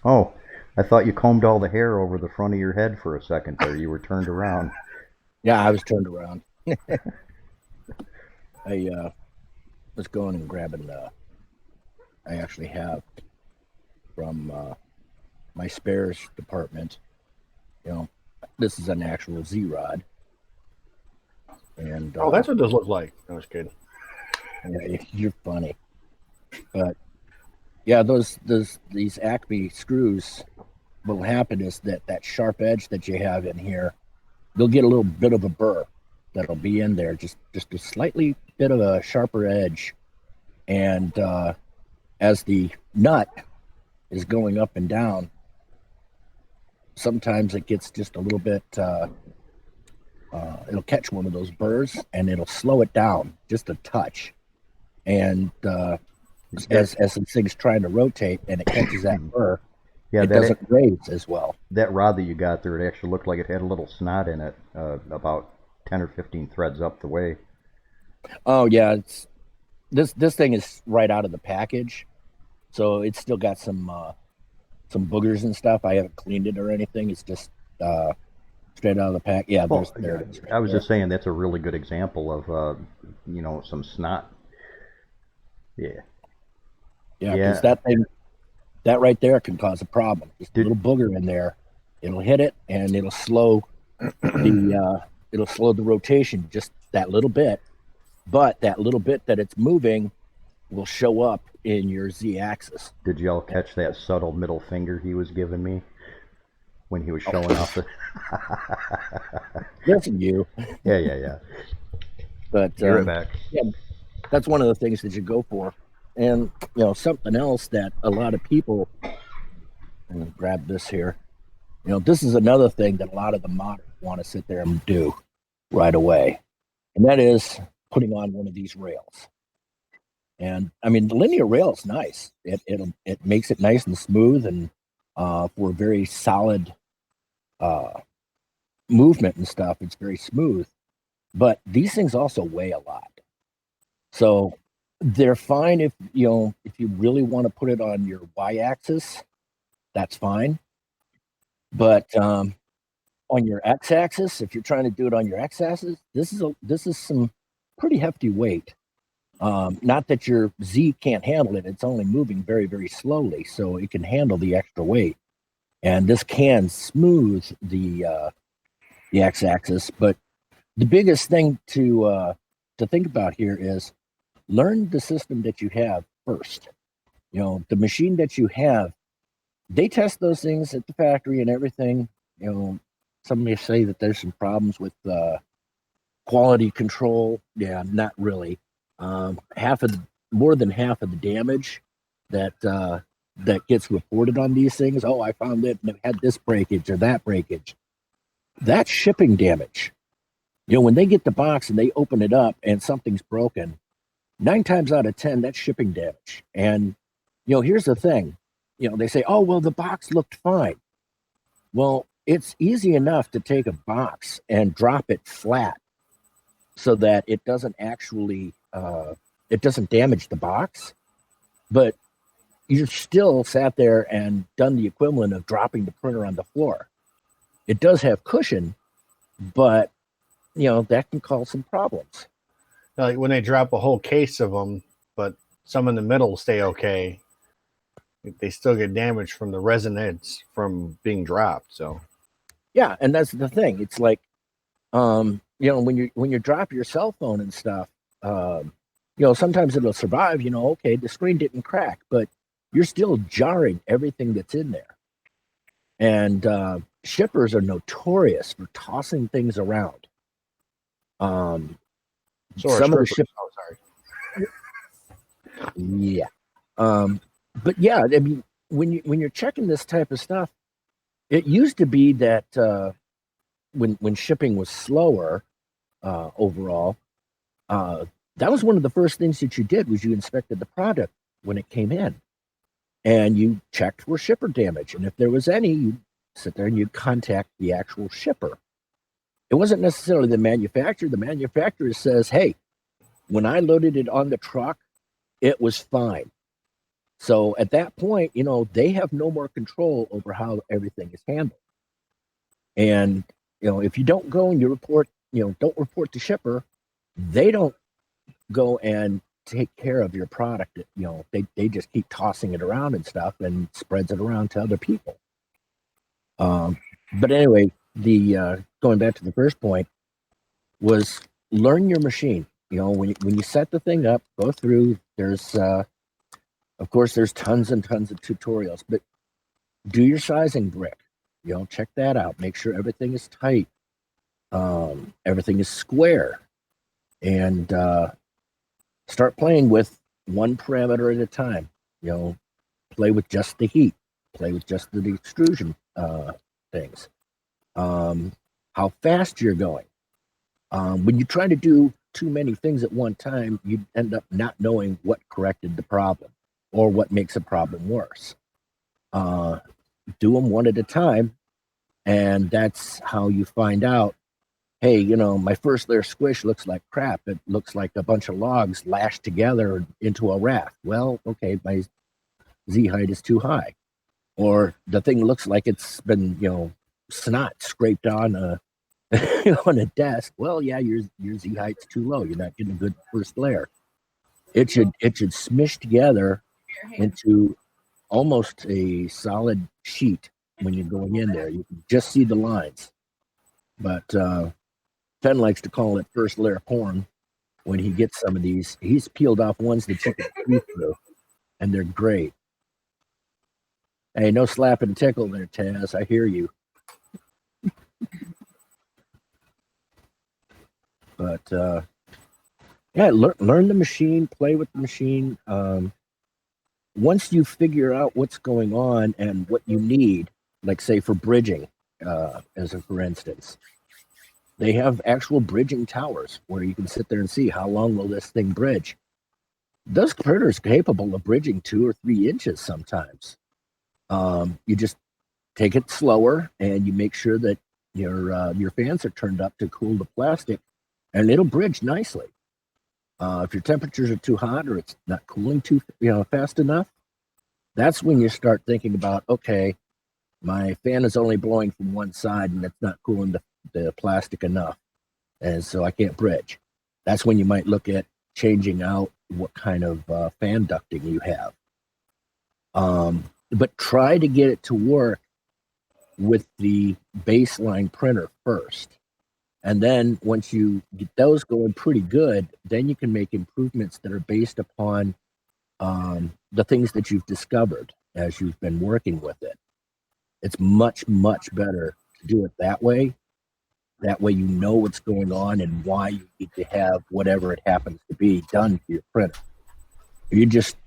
Oh, I thought you combed all the hair over the front of your head for a second there. You were turned around. Yeah, I was turned around. I was going and grabbing. I actually have from my spares department. You know, this is an actual Z rod, and Oh, that's what those look like. That was good. yeah, you're funny, but yeah, these Acme screws. What'll happen is that sharp edge that you have in here, they'll get a little bit of a burr that'll be in there, just a slightly bit of a sharper edge, and as the nut is going up and down, sometimes it gets just a little bit. It'll catch one of those burrs and it'll slow it down just a touch, and as the thing's trying to rotate and it catches that burr, Yeah, it doesn't raise as well. that rod that you got there, it actually looked like it had a little snot in it, about 10 or 15 threads up the way. Oh yeah, it's this thing is right out of the package, so it's still got some boogers and stuff. I haven't cleaned it or anything. It's just straight out of the pack. Yeah, Well, there it is. Right I was there. just saying that's a really good example of, some snot. Yeah. Yeah, Yeah. because that right there can cause a problem. Just a little booger in there, it'll hit it and it'll slow the rotation just that little bit. But that little bit that it's moving will show up in your Z-axis. Did y'all catch that subtle middle finger he was giving me when he was showing off the? Listen, you. Yeah. But You're back. yeah, that's one of the things that you go for. And something else that a lot of people, I'm gonna grab this here. This is another thing that a lot of the modders want to sit there and do right away, and that is putting on one of these rails. And I mean, the linear rail is nice. It makes it nice and smooth, and for very solid movement and stuff, it's very smooth. But these things also weigh a lot, so they're fine if you really want to put it on your y-axis, that's fine. But on your x-axis, if you're trying to do it on your x-axis, this is some pretty hefty weight. Not that your Z can't handle it; it's only moving very, very slowly, so it can handle the extra weight. And this can smooth the x-axis. But the biggest thing to think about here is learn the system that you have first. The machine that you have, they test those things at the factory and everything. Some may say that there's some problems with quality control. Yeah, not really. More than half of the damage that gets reported on these things. Oh, I found it and it had this breakage or that breakage. That's shipping damage. When they get the box and they open it up and something's broken, 9 times out of 10, that's shipping damage. And, here's the thing. They say, oh, well, the box looked fine. Well, it's easy enough to take a box and drop it flat so that it doesn't actually, it doesn't damage the box. But you still sat there and done the equivalent of dropping the printer on the floor. It does have cushion, but, that can cause some problems. Like when they drop a whole case of them, but some in the middle stay okay, they still get damaged from the resonance from being dropped. So, yeah, and that's the thing. It's like, when you drop your cell phone and stuff, sometimes it'll survive. Okay, the screen didn't crack, but you're still jarring everything that's in there. And shippers are notorious for tossing things around. Some of the shippers. Oh, sorry. Yeah. But yeah, I mean, when you're checking this type of stuff, it used to be that when shipping was slower overall, that was one of the first things that you did was you inspected the product when it came in, and you checked for shipper damage, and if there was any, you'd sit there and you'd contact the actual shipper. It wasn't necessarily the manufacturer. The manufacturer says, hey, when I loaded it on the truck, it was fine. So at that point, they have no more control over how everything is handled. And, if you don't go and you report, don't report the shipper, they don't go and take care of your product. They just keep tossing it around and stuff and spreads it around to other people. But anyway, the going back to the first point was learn your machine. When you set the thing up, go through. There's of course there's tons and tons of tutorials, but do your sizing brick. Check that out. Make sure everything is tight. Everything is square, and start playing with one parameter at a time. Play with just the heat. Play with just the extrusion things. How fast you're going. When you try to do too many things at one time, you end up not knowing what corrected the problem or what makes a problem worse. Do them one at a time, and that's how you find out, hey, my first layer squish looks like crap. It looks like a bunch of logs lashed together into a raft. Well, okay, my Z height is too high. Or the thing looks like it's been, snot scraped on a on a desk. Well, yeah, your Z height's too low. You're not getting a good first layer. It should smish together into almost a solid sheet when you're going in there. You can just see the lines. But Fen likes to call it first layer porn when he gets some of these. He's peeled off ones that you can see through, and they're great. Hey, no slap and tickle there, Taz. I hear you. But yeah, learn the machine, play with the machine. Once you figure out what's going on and what you need, like say for bridging, for instance, they have actual bridging towers where you can sit there and see how long will this thing bridge. Those printers capable of bridging 2 or 3 inches sometimes. You just take it slower and you make sure that your fans are turned up to cool the plastic, and it'll bridge nicely. If your temperatures are too hot or it's not cooling too fast enough, that's when you start thinking about, okay, my fan is only blowing from one side and it's not cooling the plastic enough, and so I can't bridge. That's when you might look at changing out what kind of fan ducting you have. But try to get it to work with the baseline printer first. And then once you get those going pretty good, then you can make improvements that are based upon the things that you've discovered as you've been working with it. It's much, much better to do it that way. That way you know what's going on and why you need to have whatever it happens to be done to your printer. You just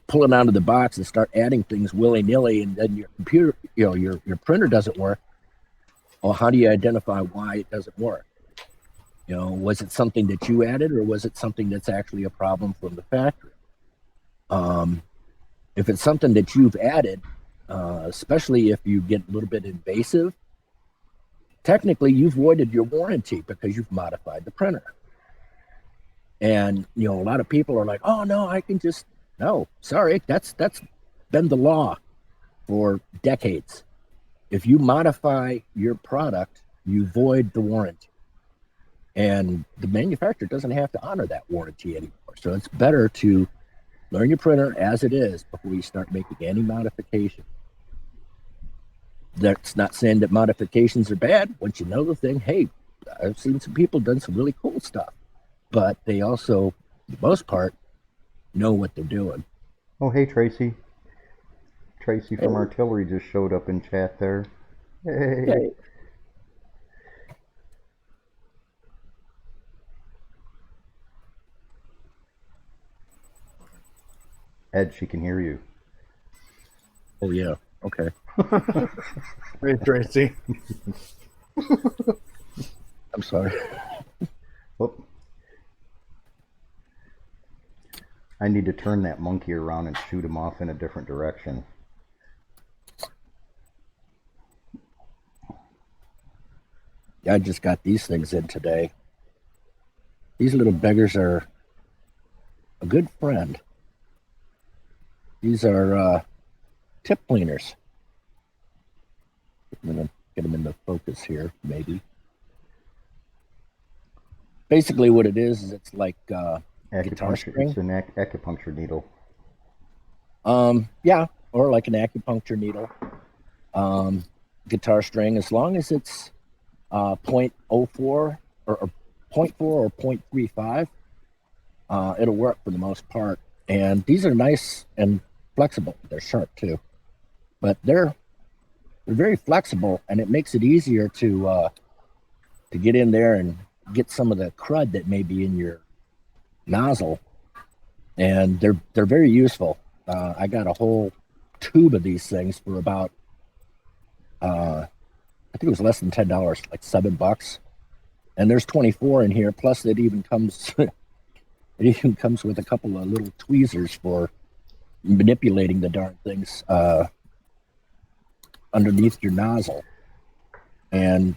pull it out of the box and start adding things willy-nilly, and then your computer, your printer doesn't work. Well, how do you identify why it doesn't work? Was it something that you added, or was it something that's actually a problem from the factory? If it's something that you've added, especially if you get a little bit invasive, technically you've voided your warranty because you've modified the printer. And a lot of people are like, oh no, I can just, no, sorry, that's been the law for decades. If you modify your product, you void the warranty. And the manufacturer doesn't have to honor that warranty anymore. So it's better to learn your printer as it is before you start making any modification. That's not saying that modifications are bad. Once you know the thing, hey, I've seen some people done some really cool stuff. But they also, for the most part, know what they're doing. Oh, hey, Tracy. Tracy from Artillery just showed up in chat there. Hey. Hey. Ed, she can hear you. Oh, yeah. Okay. Hey, Tracy. I'm sorry. Whoop. I need to turn that monkey around and shoot him off in a different direction. I just got these things in today. These little beggars are a good friend. These are tip cleaners. I'm gonna get them into focus here, maybe. Basically, what it is it's like guitar Acupuncture. It's string. an acupuncture needle. Yeah, or like an acupuncture needle. Guitar string, as long as it's .04 or zero point 0.4 or 0.35, it'll work for the most part. And these are nice and flexible. They're sharp too, but they're very flexible, and it makes it easier to get in there and get some of the crud that may be in your nozzle. And they're very useful. I got a whole tube of these things for about I think it was less than $10, like $7. And there's 24 in here. Plus, it even comes it even comes with a couple of little tweezers for manipulating the darn things underneath your nozzle. And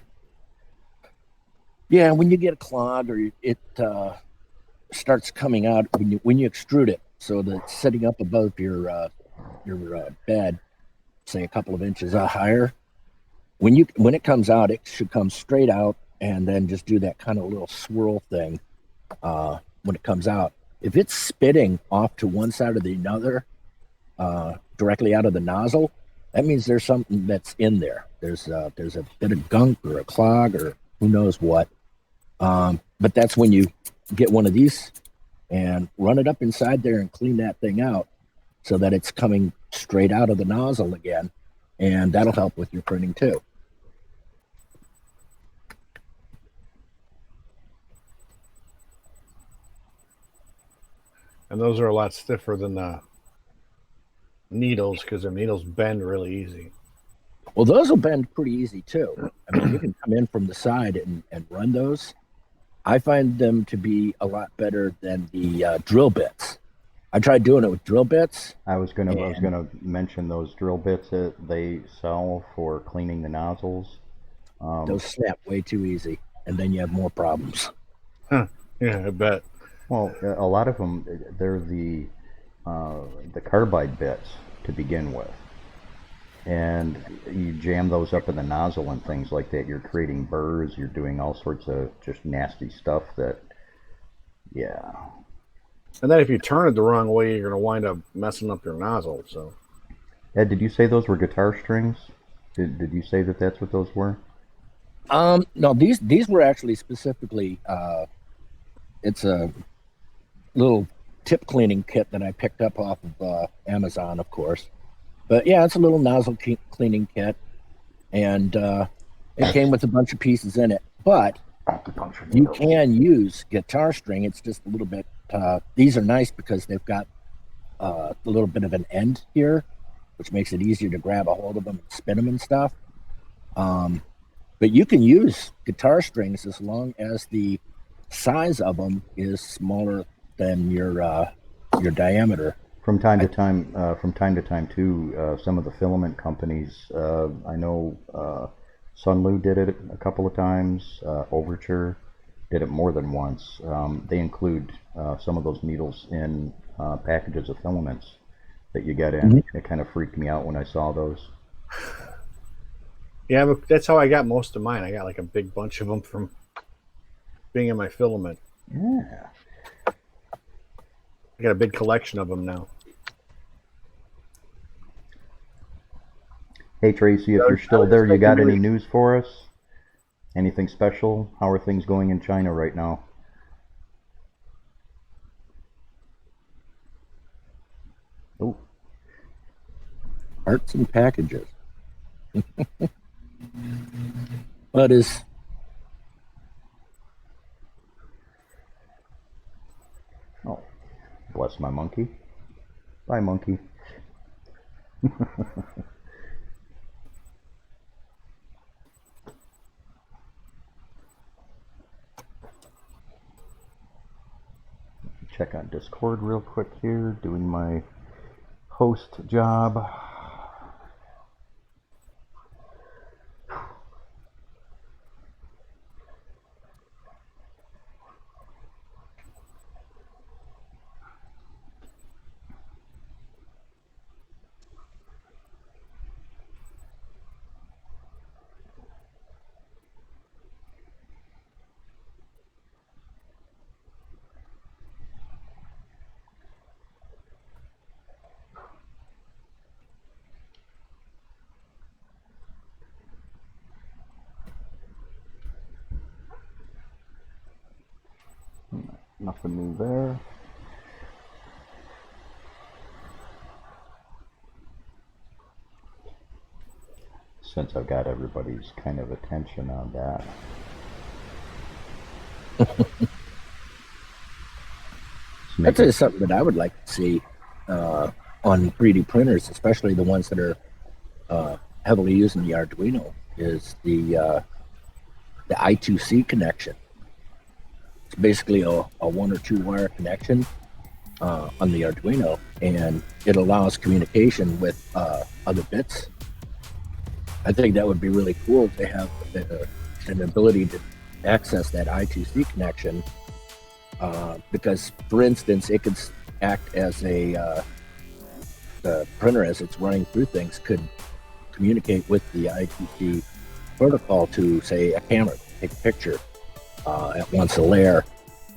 yeah, when you get a clog or it starts coming out when you extrude it, so that it's sitting up above your bed, say a couple of inches higher. When it comes out, it should come straight out, and then just do that kind of little swirl thing when it comes out. If it's spitting off to one side or the other, directly out of the nozzle, that means there's something that's in there. There's a bit of gunk or a clog or who knows what. But that's when you get one of these and run it up inside there and clean that thing out so that it's coming straight out of the nozzle again, and that'll help with your printing too. And those are a lot stiffer than the needles because the needles bend really easy. Well, those will bend pretty easy too. I mean, you can come in from the side and run those. I find them to be a lot better than the drill bits. I tried doing it with drill bits. I was gonna mention those drill bits that they sell for cleaning the nozzles. Those snap way too easy, and then you have more problems. Huh. Yeah, I bet. Well, a lot of them, they're the carbide bits to begin with, and you jam those up in the nozzle and things like that. You're creating burrs. You're doing all sorts of just nasty stuff. That, yeah. And then if you turn it the wrong way, you're going to wind up messing up your nozzle. So, Ed, did you say those were guitar strings? Did you say that that's what those were? No, these were actually specifically. It's a little tip cleaning kit that I picked up off of Amazon, of course. But yeah, it's a little nozzle cleaning kit, and it came with a bunch of pieces in it. But you can use guitar string. It's just a little bit. These are nice because they've got a little bit of an end here, which makes it easier to grab a hold of them and spin them and stuff. But you can use guitar strings as long as the size of them is smaller than your diameter. From time to time too, some of the filament companies, I know Sunlu did it a couple of times. Overture did it more than once. They include some of those needles in packages of filaments that you get in. It kind of freaked me out when I saw those. yeah, but that's how I got most of mine. I got like a big bunch of them from being in my filament. Yeah. I got a big collection of them now. Hey Tracy, if you're still there, you got any news for us? Anything special? How are things going in China right now? Oh, Parts and packages. What is? oh, bless my monkey. Bye, monkey. Check on Discord real quick here, doing my host job. Nothing new there. Since I've got everybody's kind of attention on that. That's just something that I would like to see on 3D printers, especially the ones that are heavily using the Arduino, is the I2C connection. It's basically a 1 or 2 wire connection on the Arduino, and it allows communication with other bits. I think that would be really cool to have an ability to access that I2C connection, because, for instance, it could act as the printer, as it's running through things, could communicate with the I2C protocol to, say, a camera, take a picture at once a layer,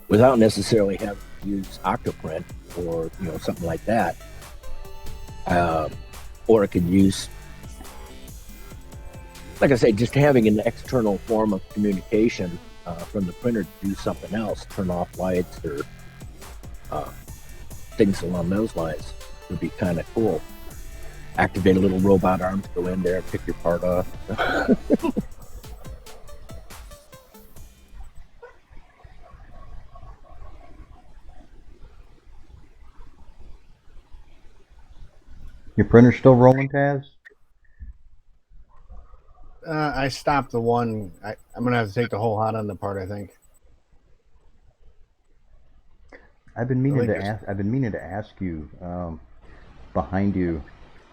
without necessarily having to use Octoprint or something like that. Or it could use, like I say, just having an external form of communication from the printer to do something else, turn off lights or things along those lines would be kind of cool. Activate a little robot arm to go in there and pick your part off. Your printer's still rolling, Taz? I stopped the one. I'm gonna have to take the whole hot end apart, I think. I've been meaning to ask you, behind you,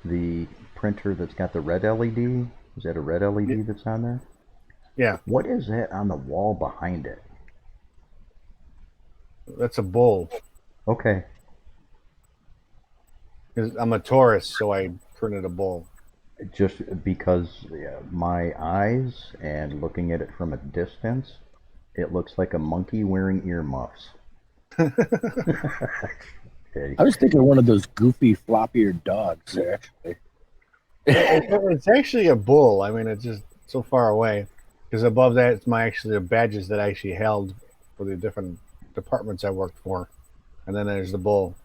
the printer that's got the red LED. Is that a red LED that's on there? Yeah. What is that on the wall behind it? That's a bull. Okay. I'm a Taurus, so I printed a bull. Just because my eyes and looking at it from a distance, it looks like a monkey wearing earmuffs. Okay. I was thinking of one of those goofy, floppy-eared dogs, actually. It's actually a bull. I mean, it's just so far away. Because above that, it's the badges that I actually held for the different departments I worked for. And then there's the bull.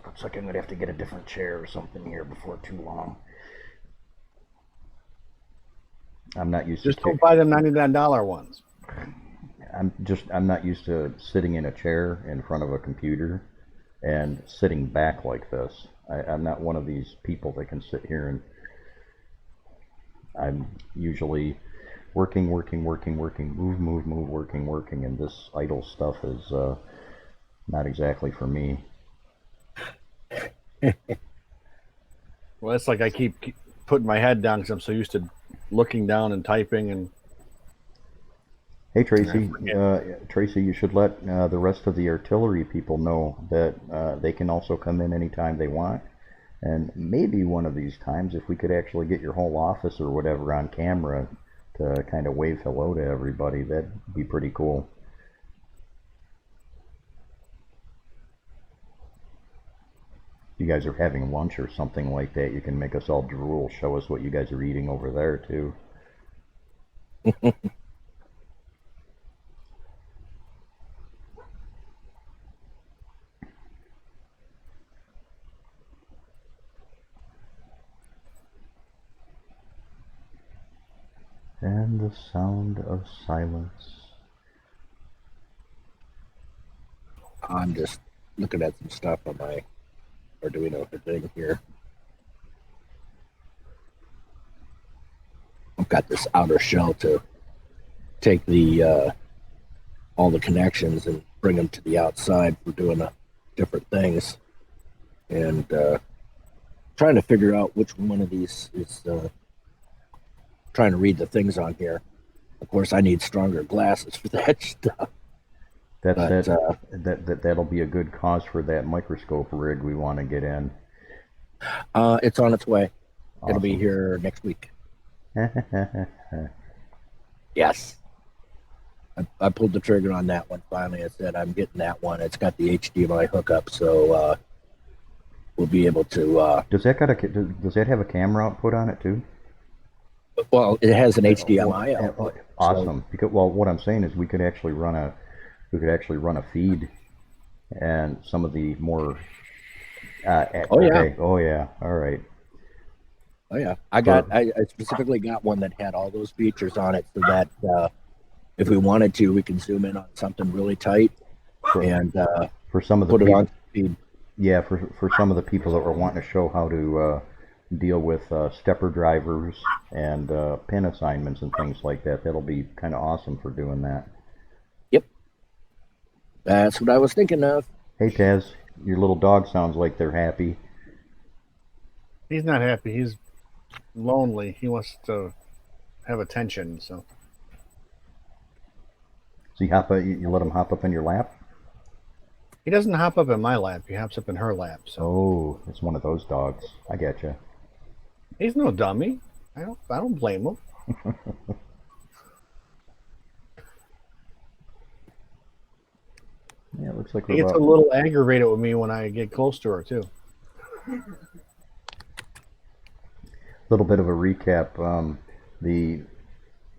Looks like I'm gonna have to get a different chair or something here before too long. I'm not used to don't buy them $99 ones. I'm not used to sitting in a chair in front of a computer and sitting back like this. I'm not one of these people that can sit here, and I'm usually working, move, working, and this idle stuff is not exactly for me. Well, it's like I keep putting my head down because I'm so used to looking down and typing. And hey, Tracy, Tracy, you should let the rest of the artillery people know that they can also come in anytime they want. And maybe one of these times, if we could actually get your whole office or whatever on camera to kind of wave hello to everybody, that'd be pretty cool. You guys are having lunch or something like that, you can make us all drool, show us what you guys are eating over there too. And the sound of silence. I'm just looking at some stuff on my Arduino thing here. I've got this outer shell to take the all the connections and bring them to the outside for doing different things, and trying to figure out which one of these is trying to read the things on here. Of course, I need stronger glasses for that stuff. That'll be a good cause for that microscope rig we want to get in. It's on its way. Awesome. It'll be here next week. Yes. I pulled the trigger on that one finally. I said I'm getting that one. It's got the HDMI hookup, so we'll be able to. Does that have a camera output on it too? Well, it has an HDMI Well, output. awesome. Because what I'm saying is we could actually run a feed, and some of the more. Oh yeah. Okay. Oh yeah. All right. Oh yeah. For I specifically got one that had all those features on it, so that if we wanted to, we can zoom in on something really tight for and for some of the put it people. on speed. Yeah, for some of the people that were wanting to show how to deal with stepper drivers and pin assignments and things like that, that'll be kind of awesome for doing that. Yep, that's what I was thinking of. Hey Taz, your little dog sounds like they're happy. He's not happy. He's lonely. He wants to have attention. So So you let him hop up in your lap? he doesn't hop up in my lap. He hops up in her lap. So Oh, it's one of those dogs. I get you. he's no dummy. I don't blame him. Yeah, it looks like He we're gets a about. little aggravated with me when I get close to her too. Little bit of a recap. The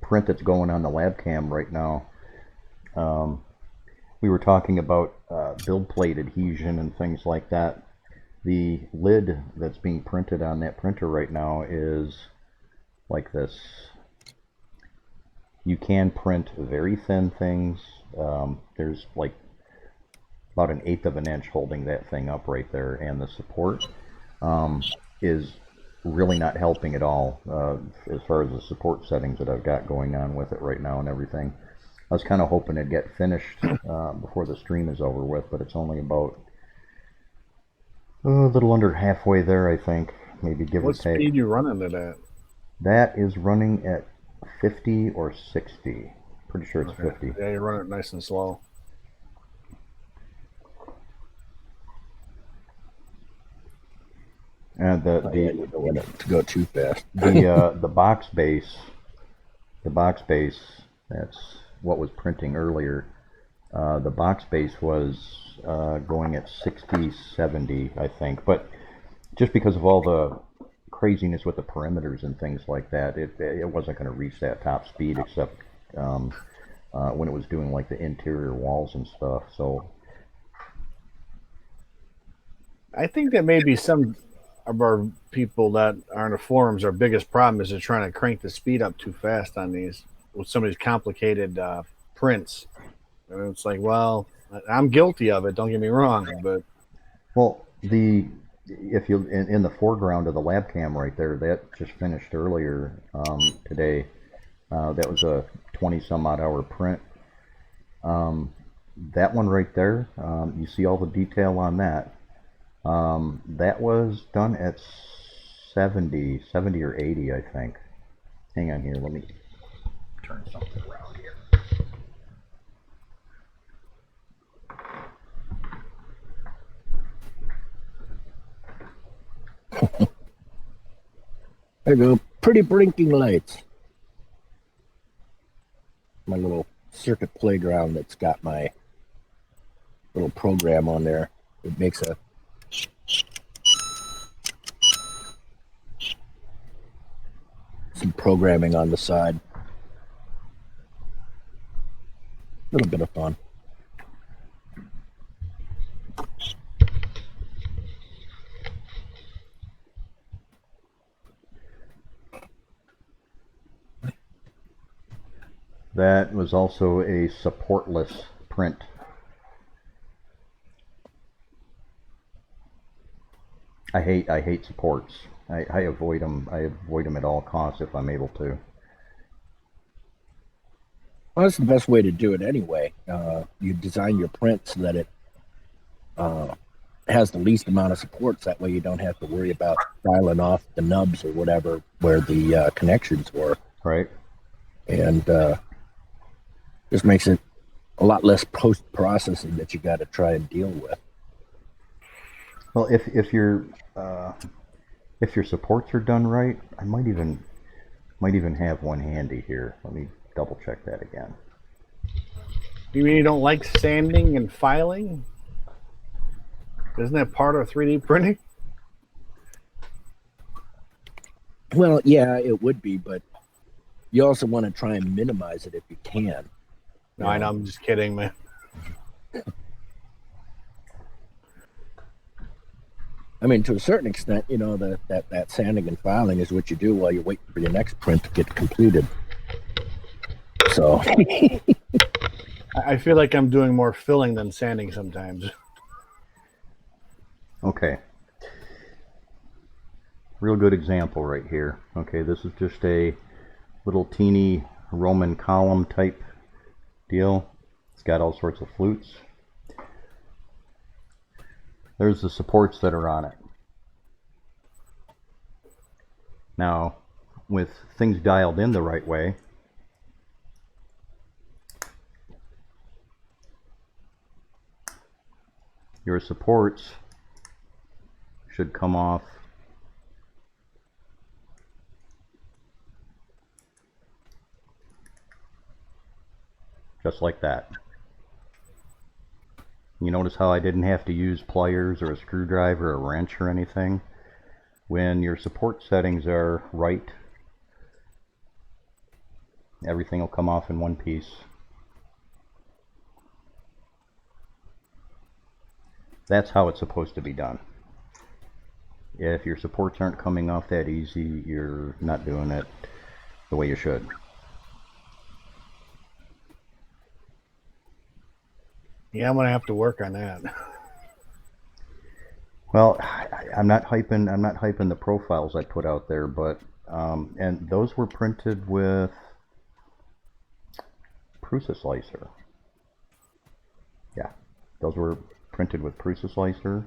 print that's going on the lab cam right now. We were talking about build plate adhesion and things like that. The lid that's being printed on that printer right now is like this. You can print very thin things. There's like about an eighth of an inch holding that thing up right there, and the support is really not helping at all as far as the support settings that I've got going on with it right now and everything. I was kind of hoping to get finished before the stream is over with, but it's only about a little under halfway there, I think, maybe give What or take. speed you running it at? That is running at 50 or 60. Pretty sure it's 50. Yeah, you run it nice and slow. And You don't want it to go too fast. the box base, that's what was printing earlier. The box base was going at 60, 70, I think. But just because of all the craziness with the perimeters and things like that, it wasn't going to reach that top speed except when it was doing like the interior walls and stuff. So I think that maybe some of our people that are in the forums, our biggest problem is they're trying to crank the speed up too fast on these with some of these complicated prints. And it's like, well, I'm guilty of it. Don't get me wrong, but well, if you in the foreground of the lab cam right there, that just finished earlier today. That was a 20 some odd hour print. That one right there, you see all the detail on that. That was done at 70 or 80, I think. Hang on here, let me turn something around here. There you go. Pretty blinking lights. My little circuit playground that's got my little program on there. It makes some programming on the side. A little bit of fun. That was also a supportless print. I hate supports. I avoid them. I avoid them at all costs if I'm able to. Well, that's the best way to do it anyway. You design your print so that it has the least amount of supports. That way you don't have to worry about dialing off the nubs or whatever where the connections were. Right. And just makes it a lot less post-processing that you got to try and deal with. Well, if your supports are done right, I might even have one handy here. Let me double check that again. you mean you don't like sanding and filing? Isn't that part of 3D printing? Well, yeah, it would be, but you also want to try and minimize it if you can. No, I know. I'm just kidding, man. I mean, to a certain extent, you know, that sanding and filing is what you do while you're waiting for your next print to get completed. So I feel like I'm doing more filling than sanding sometimes. Okay. Real good example right here. Okay, this is just a little teeny Roman column type deal. It's got all sorts of flutes. There's the supports that are on it. Now, with things dialed in the right way, your supports should come off just like that. You notice how I didn't have to use pliers or a screwdriver or a wrench or anything? When your support settings are right, everything will come off in one piece. That's how it's supposed to be done. If your supports aren't coming off that easy, you're not doing it the way you should. Yeah, I'm gonna have to work on that. Well, I'm not hyping the profiles I put out there, but and those were printed with Prusa Slicer. Yeah, those were printed with Prusa Slicer.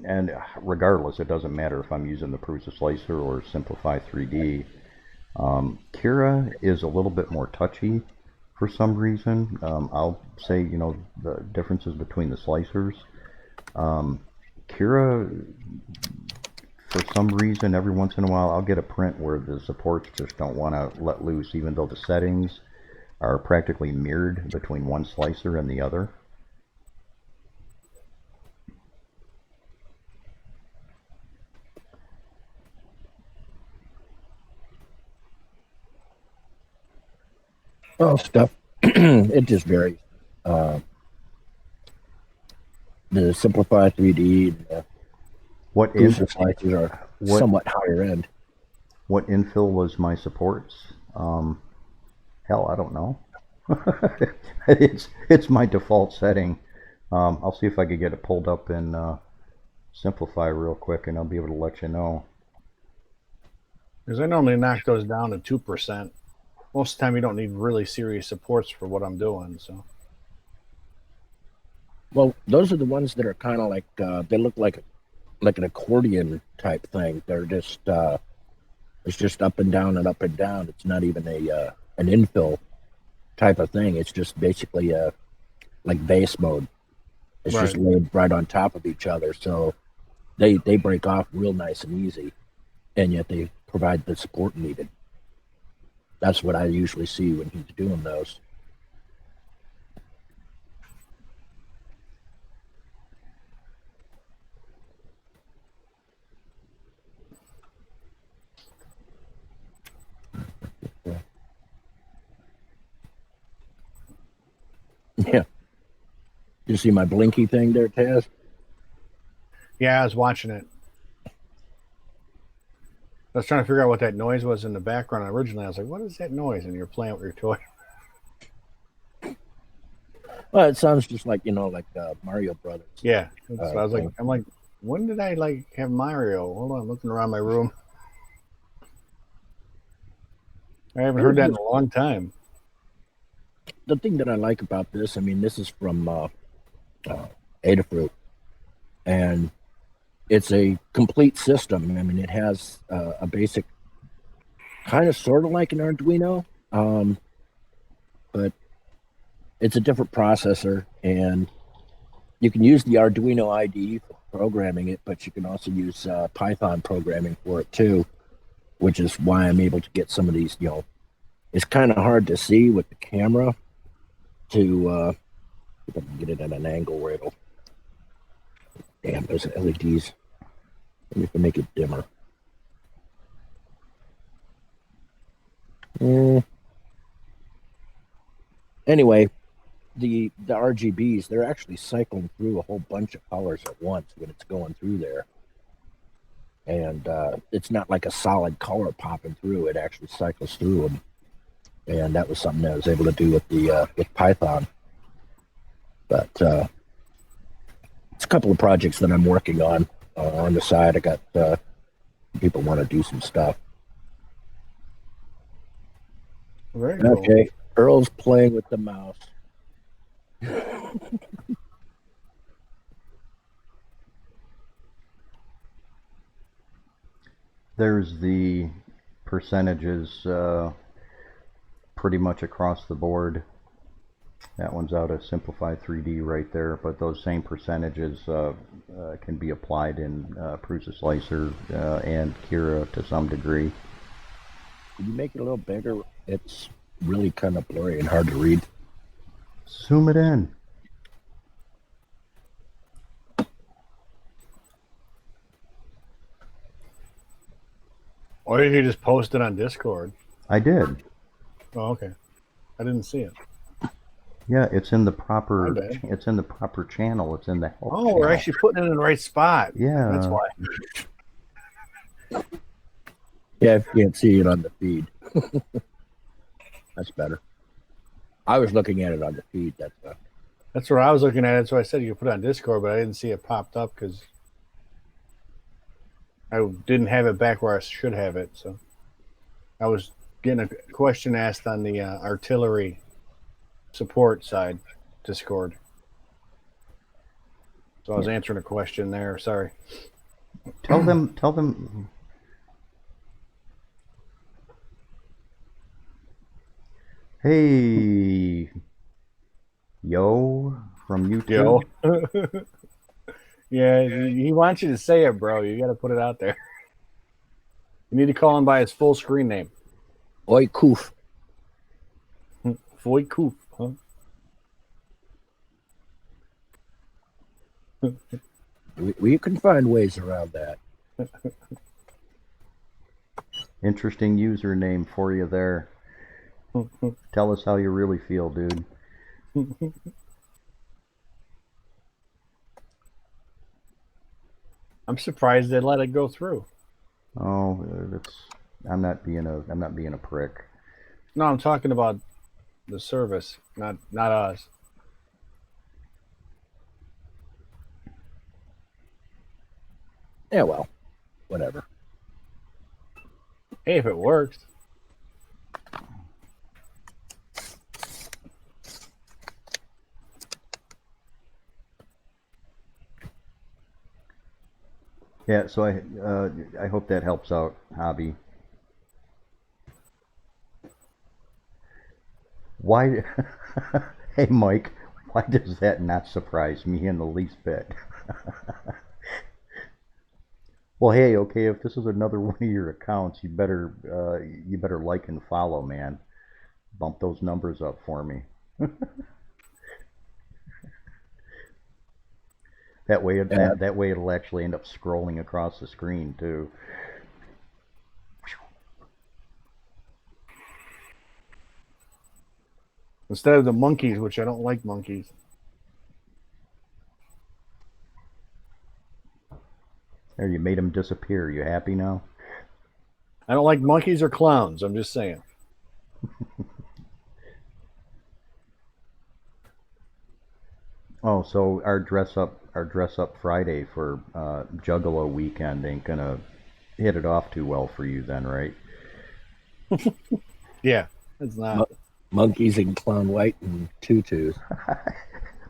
And regardless, it doesn't matter if I'm using the Prusa Slicer or Simplify 3D. Kira is a little bit more touchy for some reason. I'll say, you know, the differences between the slicers. Kira, for some reason, every once in a while, I'll get a print where the supports just don't want to let loose, even though the settings are practically mirrored between one slicer and the other. well, stuff it just varies. The Simplify 3D, the What Prusa slicers are somewhat higher end. What infill was my supports? Hell, I don't know. It's my default setting. I'll see if I could get it pulled up in Simplify real quick, and I'll be able to let you know. Because I normally knock those down to 2%. Most of the time, you don't need really serious supports for what I'm doing. So, Well, those are the ones that are kind of like they look like an accordion type thing. They're just it's just up and down and up and down. It's not even a an infill type of thing. It's just basically like base mode. It's Right. just laid right on top of each other, so they break off real nice and easy, and yet they provide the support needed. That's what I usually see when he's doing those. Yeah. You see my blinky thing there, Taz? yeah, I was watching it. I was trying to figure out what that noise was in the background originally. I was like, what is that noise? And you're playing with your toy. Well, it sounds just like, you know, like Mario Brothers. Yeah. So I was like, I'm like, when did I like have Mario? Hold on, I'm looking around my room. I haven't heard that in a long time. The thing that I like about this, I mean, this is from Adafruit, and it's a complete system. I mean, it has a basic, kind of sort of like an Arduino, but it's a different processor, and you can use the Arduino IDE for programming it, but you can also use Python programming for it too, which is why I'm able to get some of these, you know, it's kind of hard to see with the camera to if I can get it at an angle where it'll, damn, those LEDs. Let me make it dimmer. Mm. Anyway, the RGBs, they're actually cycling through a whole bunch of colors at once when it's going through there. And it's not like a solid color popping through. It actually cycles through them. And that was something I was able to do with the with Python. But it's a couple of projects that I'm working on the side. I got people want to do some stuff. Very cool. Okay, Earl's playing with the mouse. There's the percentages pretty much across the board. That one's out of Simplified 3D right there, but those same percentages can be applied in Prusa Slicer and Kira to some degree. Could you make it a little bigger? It's really kind of blurry and hard to read. Zoom it in. Or you could just post it on Discord. I did. Oh, okay. I didn't see it. Yeah, it's in the proper. My bad. It's in the proper channel. It's in the help. Oh, channel. we're actually putting it in the right spot. Yeah. That's why. Yeah, if you can't see it on the feed. That's better. I was looking at it on the feed. That's where I was looking at it. So I said you could put it on Discord, but I didn't see it popped up because I didn't have it back where I should have it. So I was getting a question asked on the artillery support side Discord. So I was answering a question there. Sorry. Tell them. Hey, yo, from YouTube. Yo. Yeah, he wants you to say it, bro. You got to put it out there. You need to call him by his full screen name. Oi, Koof. Foy Coop, huh? We can find ways around that. Interesting username for you there. Tell us how you really feel, dude. I'm surprised they let it go through. Oh, I'm not being a prick. No, I'm talking about the service, not us. Yeah, well, whatever. Hey, if it works. Yeah, so I hope that helps out, Hobby. Why? Hey, Mike. Why does that not surprise me in the least bit? Well, hey, okay, if this is another one of your accounts, you better like and follow, man. Bump those numbers up for me. That way, that way it'll actually end up scrolling across the screen too. Instead of the monkeys, which I don't like monkeys. There, you made them disappear. You happy now? I don't like monkeys or clowns. I'm just saying. Oh, so our dress up Friday for Juggalo weekend ain't gonna hit it off too well for you then, right? Yeah, it's not. Monkeys in clown white and tutus.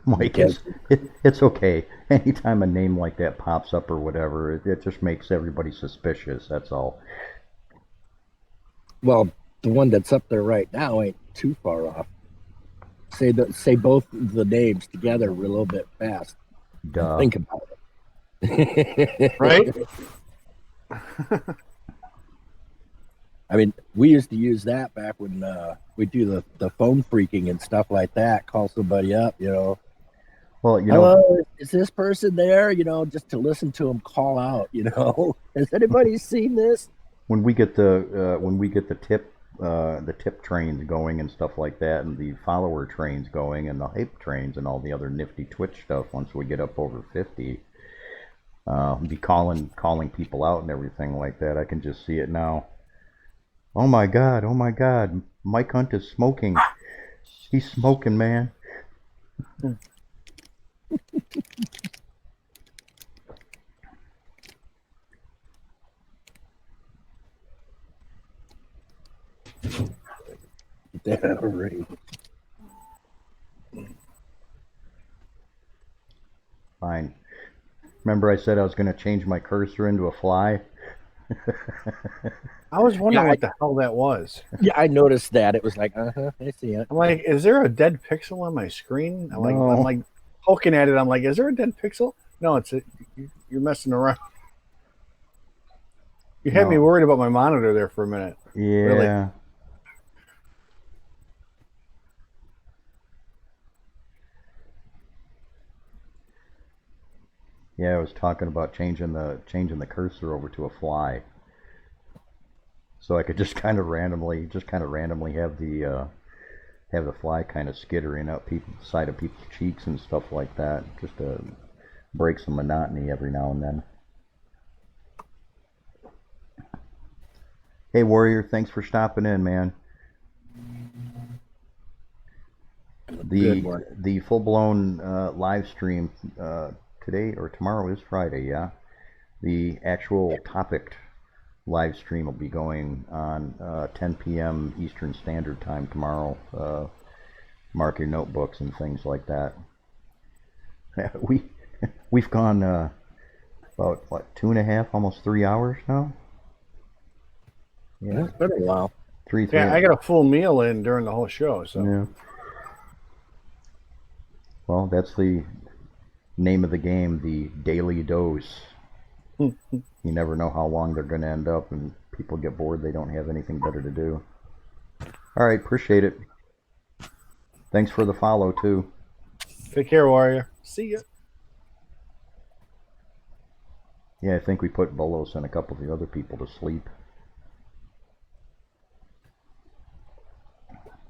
Mike, it's okay. Anytime a name like that pops up or whatever, it just makes everybody suspicious. That's all. Well, the one that's up there right now ain't too far off. Say both the names together a little bit fast. Duh. Think about it. Right? I mean, we used to use that back when we do the phone freaking and stuff like that. Call somebody up, Well, you know, hello, is this person there? Just to listen to them call out. Has anybody seen this? when we get the tip the tip trains going and stuff like that, and the follower trains going, and the hype trains, and all the other nifty Twitch stuff. Once we get up over 50, be calling people out and everything like that. I can just see it now. Oh my God! Oh my God! Mike Hunt is smoking. He's smoking, man. Get that already. Fine. Remember I said I was going to change my cursor into a fly? I was wondering Yeah, what the hell that was. Yeah, I noticed that. It was like, I see it. I'm like, is there a dead pixel on my screen? I'm No. like poking at it. I'm like, is there a dead pixel? No, you're messing around. You had me worried about my monitor there for a minute. Yeah. Really? Yeah, I was talking about changing the cursor over to a fly, so I could just kind of randomly have the fly kind of skittering up the side of people's cheeks and stuff like that, just to break some monotony every now and then. Hey Warrior, thanks for stopping in, man. The full-blown live stream today or tomorrow is Friday, yeah. The actual topic live stream will be going on 10 p.m. Eastern Standard Time tomorrow. Mark your notebooks and things like that. We've gone about what 2.5, almost 3 hours now. Yeah, it's been a while. Three. Yeah, I got a full meal in during the whole show. So. Yeah. Well, that's the name of the game, the daily dose. You never know how long they're going to end up, and people get bored. They don't have anything better to do. All right, appreciate it. Thanks for the follow, too. Take care, Warrior. See ya. Yeah, I think we put Bolos and a couple of the other people to sleep.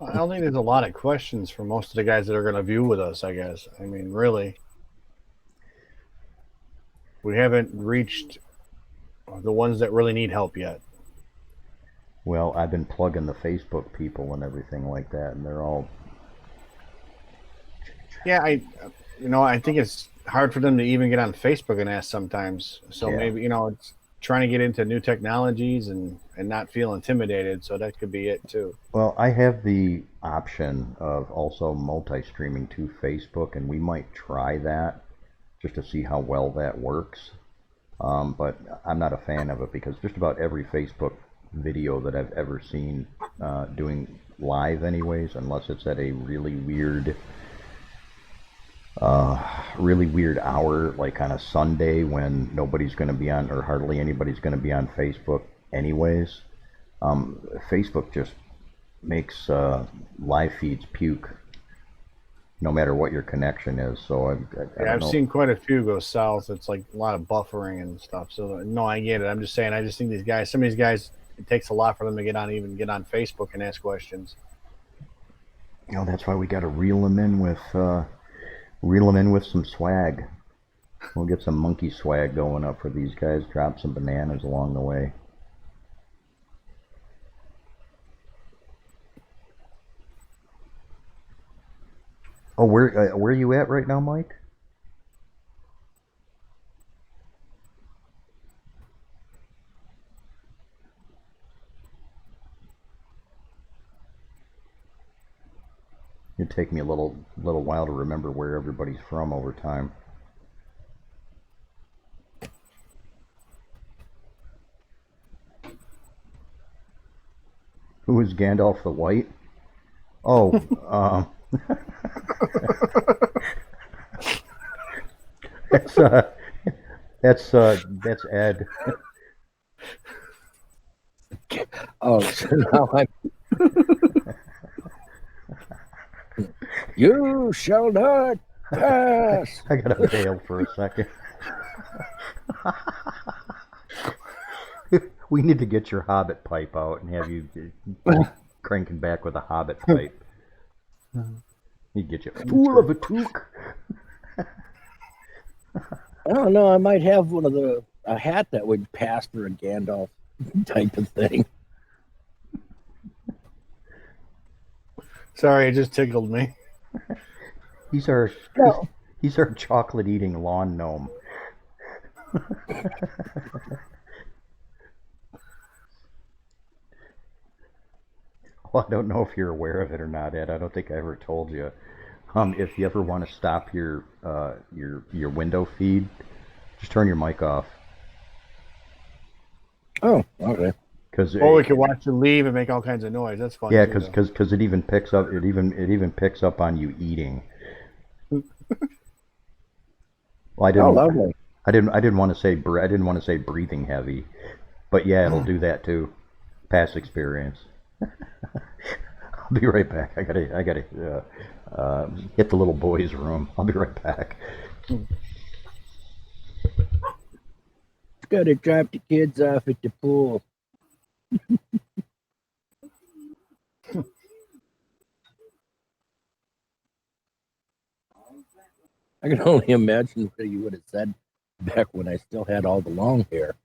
I don't think there's a lot of questions for most of the guys that are going to view with us, I guess. I mean, really. We haven't reached the ones that really need help yet. Well, I've been plugging the Facebook people and everything like that, and they're all... Yeah, I think it's hard for them to even get on Facebook and ask sometimes. So maybe, it's trying to get into new technologies and not feel intimidated. So that could be it too. Well, I have the option of also multi-streaming to Facebook, and we might try that just to see how well that works. But I'm not a fan of it because just about every Facebook video that I've ever seen doing live anyways, unless it's at a really weird hour, like on a Sunday when nobody's going to be on, or hardly anybody's going to be on Facebook anyways. Facebook just makes live feeds puke, no matter what your connection is. So I've seen quite a few go south. It's like a lot of buffering and stuff. So no, I get it. I'm just saying. I just think some of these guys, it takes a lot for them to get on Facebook and ask questions. That's why we got to reel them in with some swag. We'll get some monkey swag going up for these guys. Drop some bananas along the way. Oh, where are you at right now, Mike? It'd take me a little while to remember where everybody's from over time. Who is Gandalf the White? Oh, that's Ed. Oh, so now I'm. You shall not pass. I gotta bail for a second. We need to get your Hobbit pipe out and have you cranking back with a hobbit pipe. He'd get you, I'm fool sure. of a toque. I don't know. I might have a hat that would pass for a Gandalf type of thing. Sorry, it just tickled me. He's our No. he's our chocolate eating lawn gnome. Well, I don't know if you're aware of it or not, Ed. I don't think I ever told you. If you ever want to stop your window feed, just turn your mic off. Oh, okay. Because Or we could watch you leave and make all kinds of noise. That's fun. yeah, too, because it even picks up on you eating. Well, Oh, lovely. I didn't want to say I didn't want to say breathing heavy, but yeah, it'll do that too. Past experience. I'll be right back. I gotta hit the little boy's room. I'll be right back. Gotta drop the kids off at the pool. I can only imagine what you would have said back when I still had all the long hair.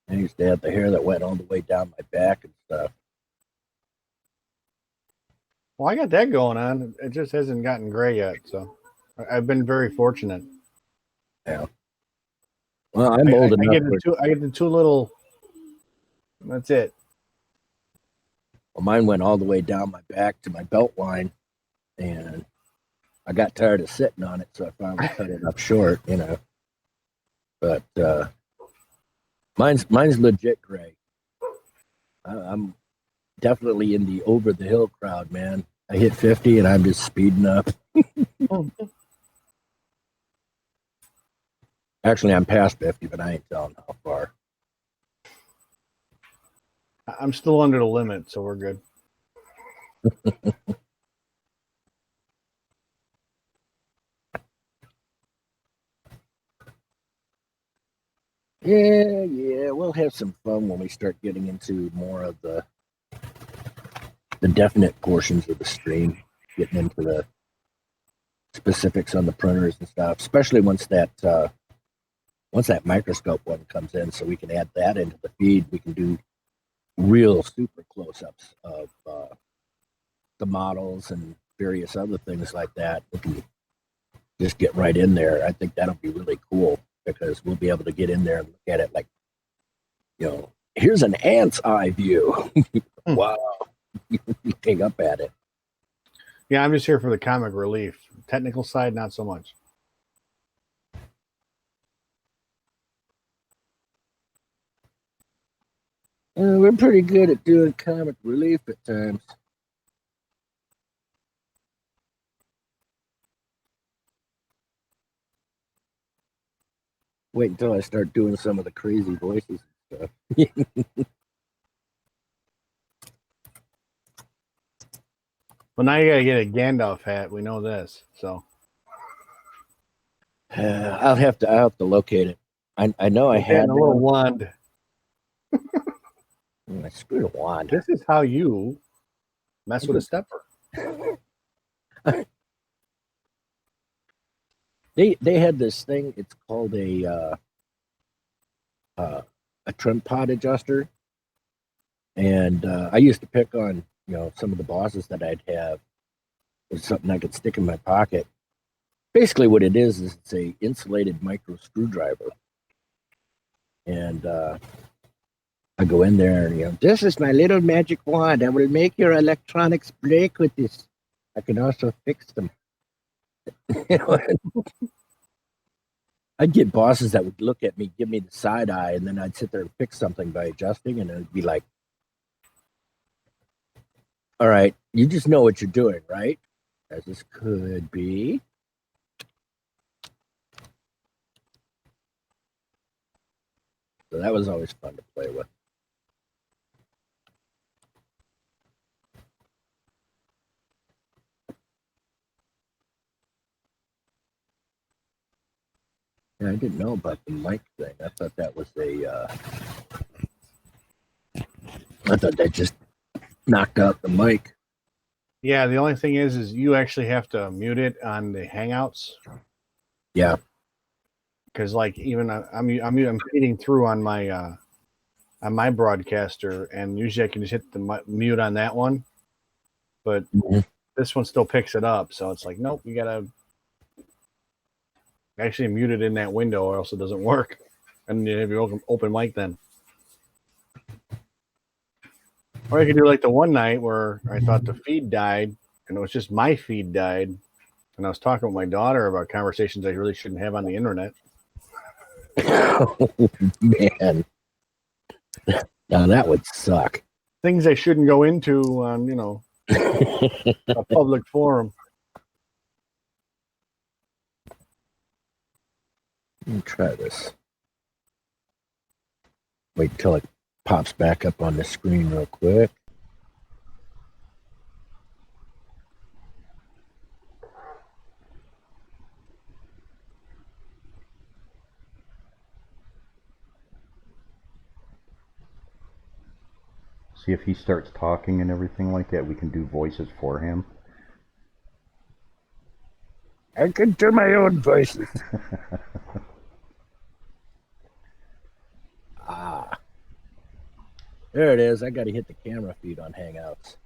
I used to have the hair that went all the way down my back and stuff. Well, I got that going on. It just hasn't gotten gray yet, so I've been very fortunate. Yeah. Well, I'm old I enough. I get the two little. That's it. Well, mine went all the way down my back to my belt line, and I got tired of sitting on it, so I finally cut it up short, But mine's legit gray. I'm definitely in the over the hill crowd, man. I hit 50 and I'm just speeding up. Actually, I'm past 50, but I ain't telling how far. I'm still under the limit, so we're good. Yeah, we'll have some fun when we start getting into more of the definite portions of the stream, getting into the specifics on the printers and stuff, especially once that microscope one comes in, so we can add that into the feed. We can do real super close-ups of the models and various other things like that. We can just get right in there. I think that'll be really cool because we'll be able to get in there and look at it like, here's an ant's eye view. Wow. Looking up at it. Yeah, I'm just here for the comic relief. Technical side, not so much. We're pretty good at doing comic relief at times. Wait until I start doing some of the crazy voices and stuff. Well, now you got to get a Gandalf hat. We know this, so I'll have to locate it. I know I had a little one. wand. I screwed a wand. This is how you mess with a stepper. They had this thing. It's called a trim pod adjuster, and I used to pick on some of the bosses that I'd have. It's something I could stick in my pocket. Basically, what it is it's a insulated micro screwdriver, and I go in there and this is my little magic wand. I will make your electronics break with this. I can also fix them. I'd get bosses that would look at me, give me the side eye, and then I'd sit there and fix something by adjusting, and it'd be like, all right, you just know what you're doing, right? As this could be. So that was always fun to play with. Yeah, I didn't know about the mic thing. I thought that was I thought that just knocked out the mic. Yeah, the only thing is you actually have to mute it on the Hangouts. Yeah. Because like even I'm feeding through on my broadcaster, and usually I can just hit the mute on that one, but this one still picks it up. So it's like, nope, you gotta actually mute it in that window, or else it doesn't work. And you have your open mic then. Or I could do like the one night where I thought the feed died, and it was just my feed died, and I was talking with my daughter about conversations I really shouldn't have on the internet. Oh, man. Now that would suck. Things I shouldn't go into on, a public forum. Let me try this. Wait till it pops back up on the screen real quick. See if he starts talking and everything like that, we can do voices for him. I can do my own voices. There it is. I got to hit the camera feed on Hangouts.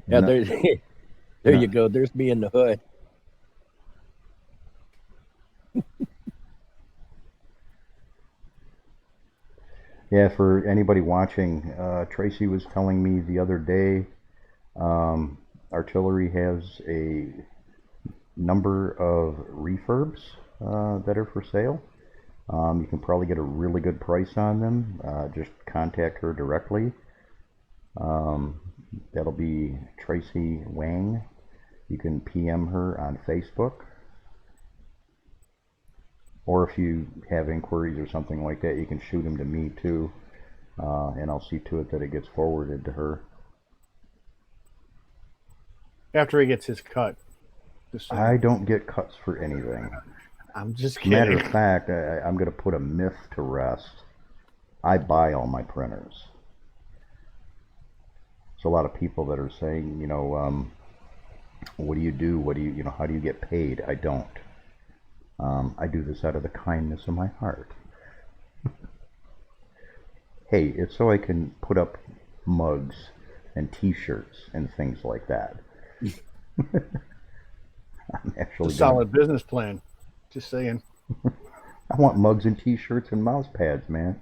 Yeah, No. there you go. There's me in the hood. Yeah, for anybody watching, Tracy was telling me the other day, Artillery has a number of refurbs that are for sale. You can probably get a really good price on them. Just contact her directly. That'll be Tracy Wang. You can PM her on Facebook. Or if you have inquiries or something like that, you can shoot them to me too, and I'll see to it that it gets forwarded to her. After he gets his cut. I don't get cuts for anything. I'm just kidding. Matter of fact, I'm going to put a myth to rest. I buy all my printers. There's a lot of people that are saying, what do you do? How do you get paid? I don't. I do this out of the kindness of my heart. Hey, it's so I can put up mugs and t-shirts and things like that. I'm actually a solid business plan. Just saying. I want mugs and t-shirts and mouse pads, man.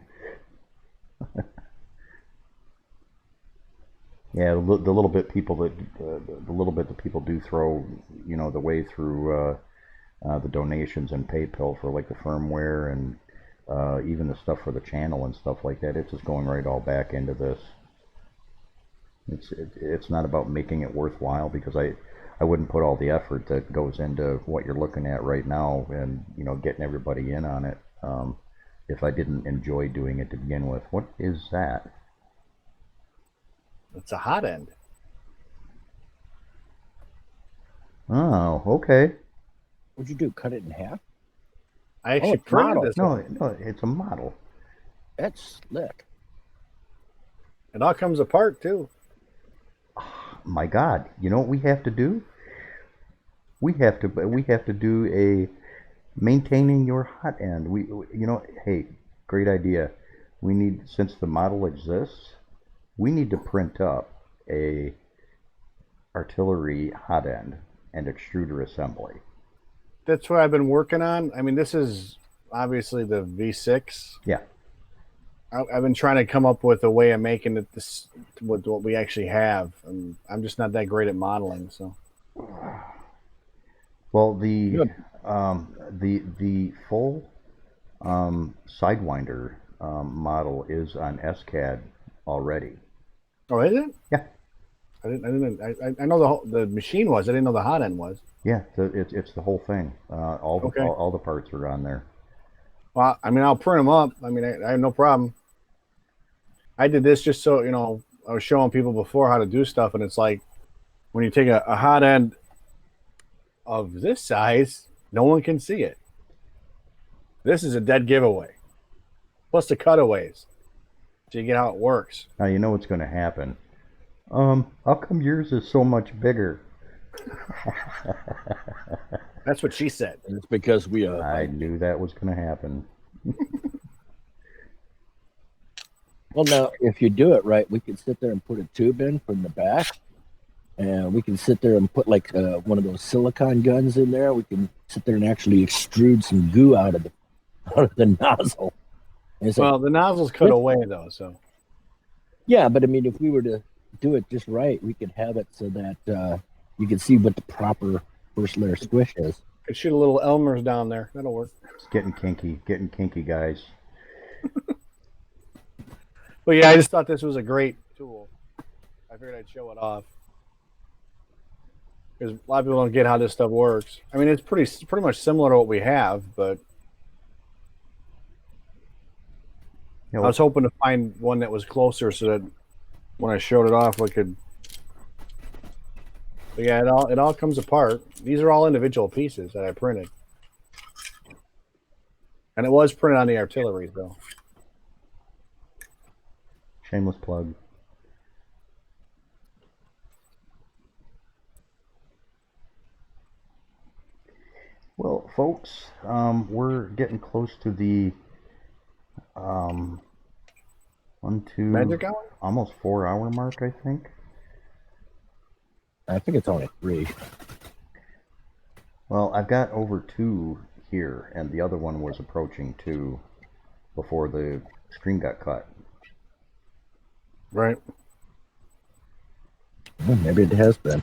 Yeah, the little bit that people do throw, the way through the donations and PayPal for like the firmware and even the stuff for the channel and stuff like that. It's just going right all back into this. It's not about making it worthwhile, because I wouldn't put all the effort that goes into what you're looking at right now and getting everybody in on it if I didn't enjoy doing it to begin with. What is that? It's a hot end. Oh, okay. What'd you do? Cut it in half? I actually printed this. No, it's a model. That's slick. It all comes apart too. My God, you know what we have to do? We have to do a maintaining your hot end. Hey, great idea. We need, since the model exists, we need to print up a Artillery hot end and extruder assembly. That's what I've been working on. I mean, this is obviously the V6. Yeah. I've been trying to come up with a way of making it this with what we actually have, and I'm just not that great at modeling. So, well, the full Sidewinder model is on SCAD already. Oh, is it? Yeah. I know the machine was. I didn't know the hot end was. Yeah, it's the whole thing. All the parts are on there. Well, I mean, I'll print them up. I mean, I have no problem. I did this just so I was showing people before how to do stuff, and it's like when you take a hot end of this size, no one can see it. This is a dead giveaway. Plus the cutaways. So you get how it works. Now you know what's going to happen. How come yours is so much bigger? That's what she said. And it's because we I knew that was going to happen. well, now if you do it right, we can sit there and put a tube in from the back, and we can sit there and put like one of those silicone guns in there. We can sit there and actually extrude some goo out of the nozzle. And it's Well, like, the nozzle's cut away though, so yeah, but I mean, if we were to do it just right, we could have it so that you can see what the proper first layer squish is. could shoot a little Elmer's down there. That'll work. It's getting kinky, guys. But yeah, I just thought this was a great tool. I figured I'd show it off because a lot of people don't get how this stuff works. I mean, it's pretty much similar to what we have, but You I know, was hoping to find one that was closer so that when I showed it off, I could. But yeah, it all comes apart. These are all individual pieces that I printed, and it was printed on the artillery though. shameless plug. Well, folks, we're getting close to the 1, 2, Magic hour? almost 4 hour mark, I think. I think it's only 3. Well, I've got over 2 here, and the other one was approaching 2 before the stream got cut. Right. Well, maybe it has been.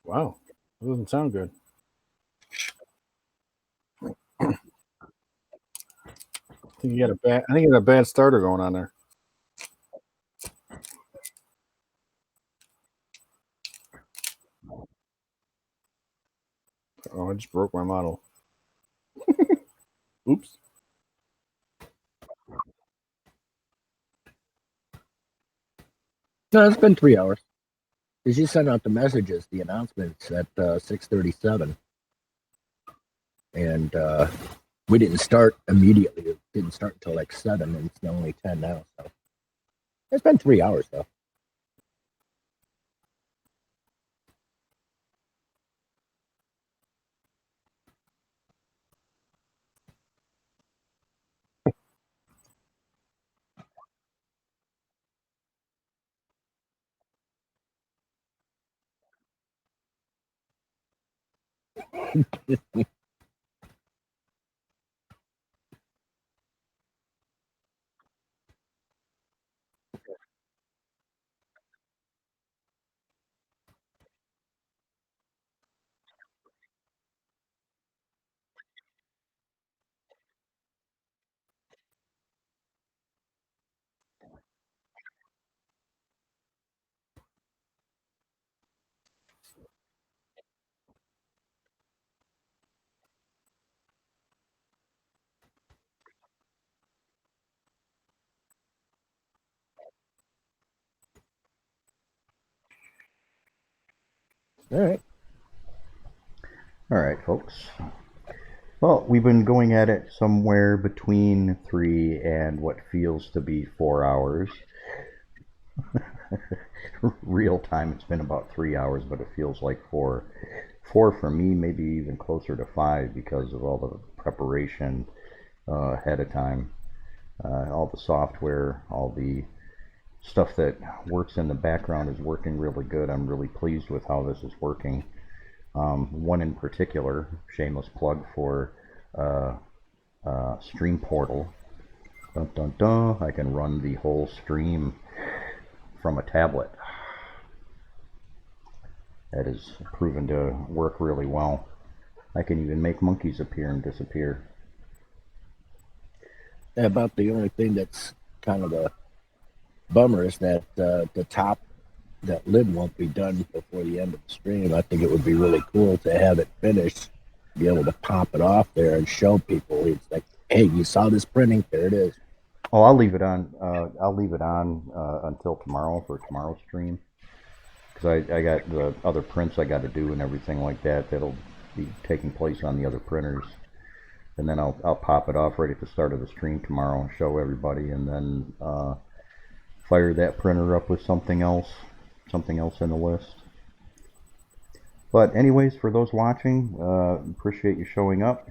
Wow, that doesn't sound good. I think you got a bad starter going on there. Oh, I just broke my model. Oops. No, it's been 3 hours. Because you sent out the messages, the announcements at 6:37, and we didn't start immediately. It didn't start until like 7, and it's only 10 now. So it's been 3 hours though. All right. All right, folks. Well, we've been going at it somewhere between 3 and what feels to be 4 hours. Real time, it's been about 3 hours, but it feels like 4. 4 for me, maybe even closer to 5 because of all the preparation ahead of time. All the software, all the stuff that works in the background is working really good. I'm really pleased with how this is working. One in particular, shameless plug for Stream Portal. Dun, dun, dun. I can run the whole stream from a tablet. That has proven to work really well. I can even make monkeys appear and disappear. About the only thing that's kind of a bummer is that the top that lid won't be done before the end of the stream. I think it would be really cool to have it finished, be able to pop it off there and show people. It's like, hey, you saw this printing? There it is. Oh, I'll leave it on. I'll leave it on until tomorrow for tomorrow's stream, because I got the other prints I got to do and everything like that. That'll be taking place on the other printers, and then I'll pop it off right at the start of the stream tomorrow and show everybody, and then fire that printer up with something else in the list. But anyways, for those watching, appreciate you showing up.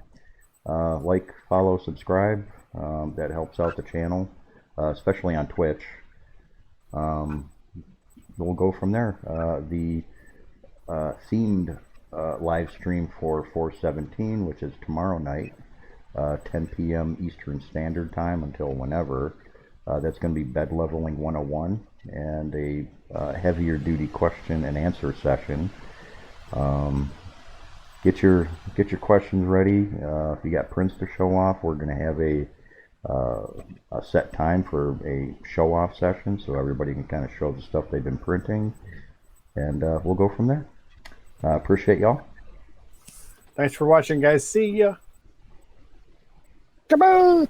Like, follow, subscribe. That helps out the channel, especially on Twitch. We'll go from there. The themed live stream for 4/17, which is tomorrow night, 10 p.m. Eastern Standard Time until whenever. That's going to be Bed Leveling 101 and a heavier duty question and answer session. Get your questions ready. If you got prints to show off, we're going to have a set time for a show off session, so everybody can kind of show the stuff they've been printing, and we'll go from there. Appreciate y'all. Thanks for watching, guys. See ya. Come on.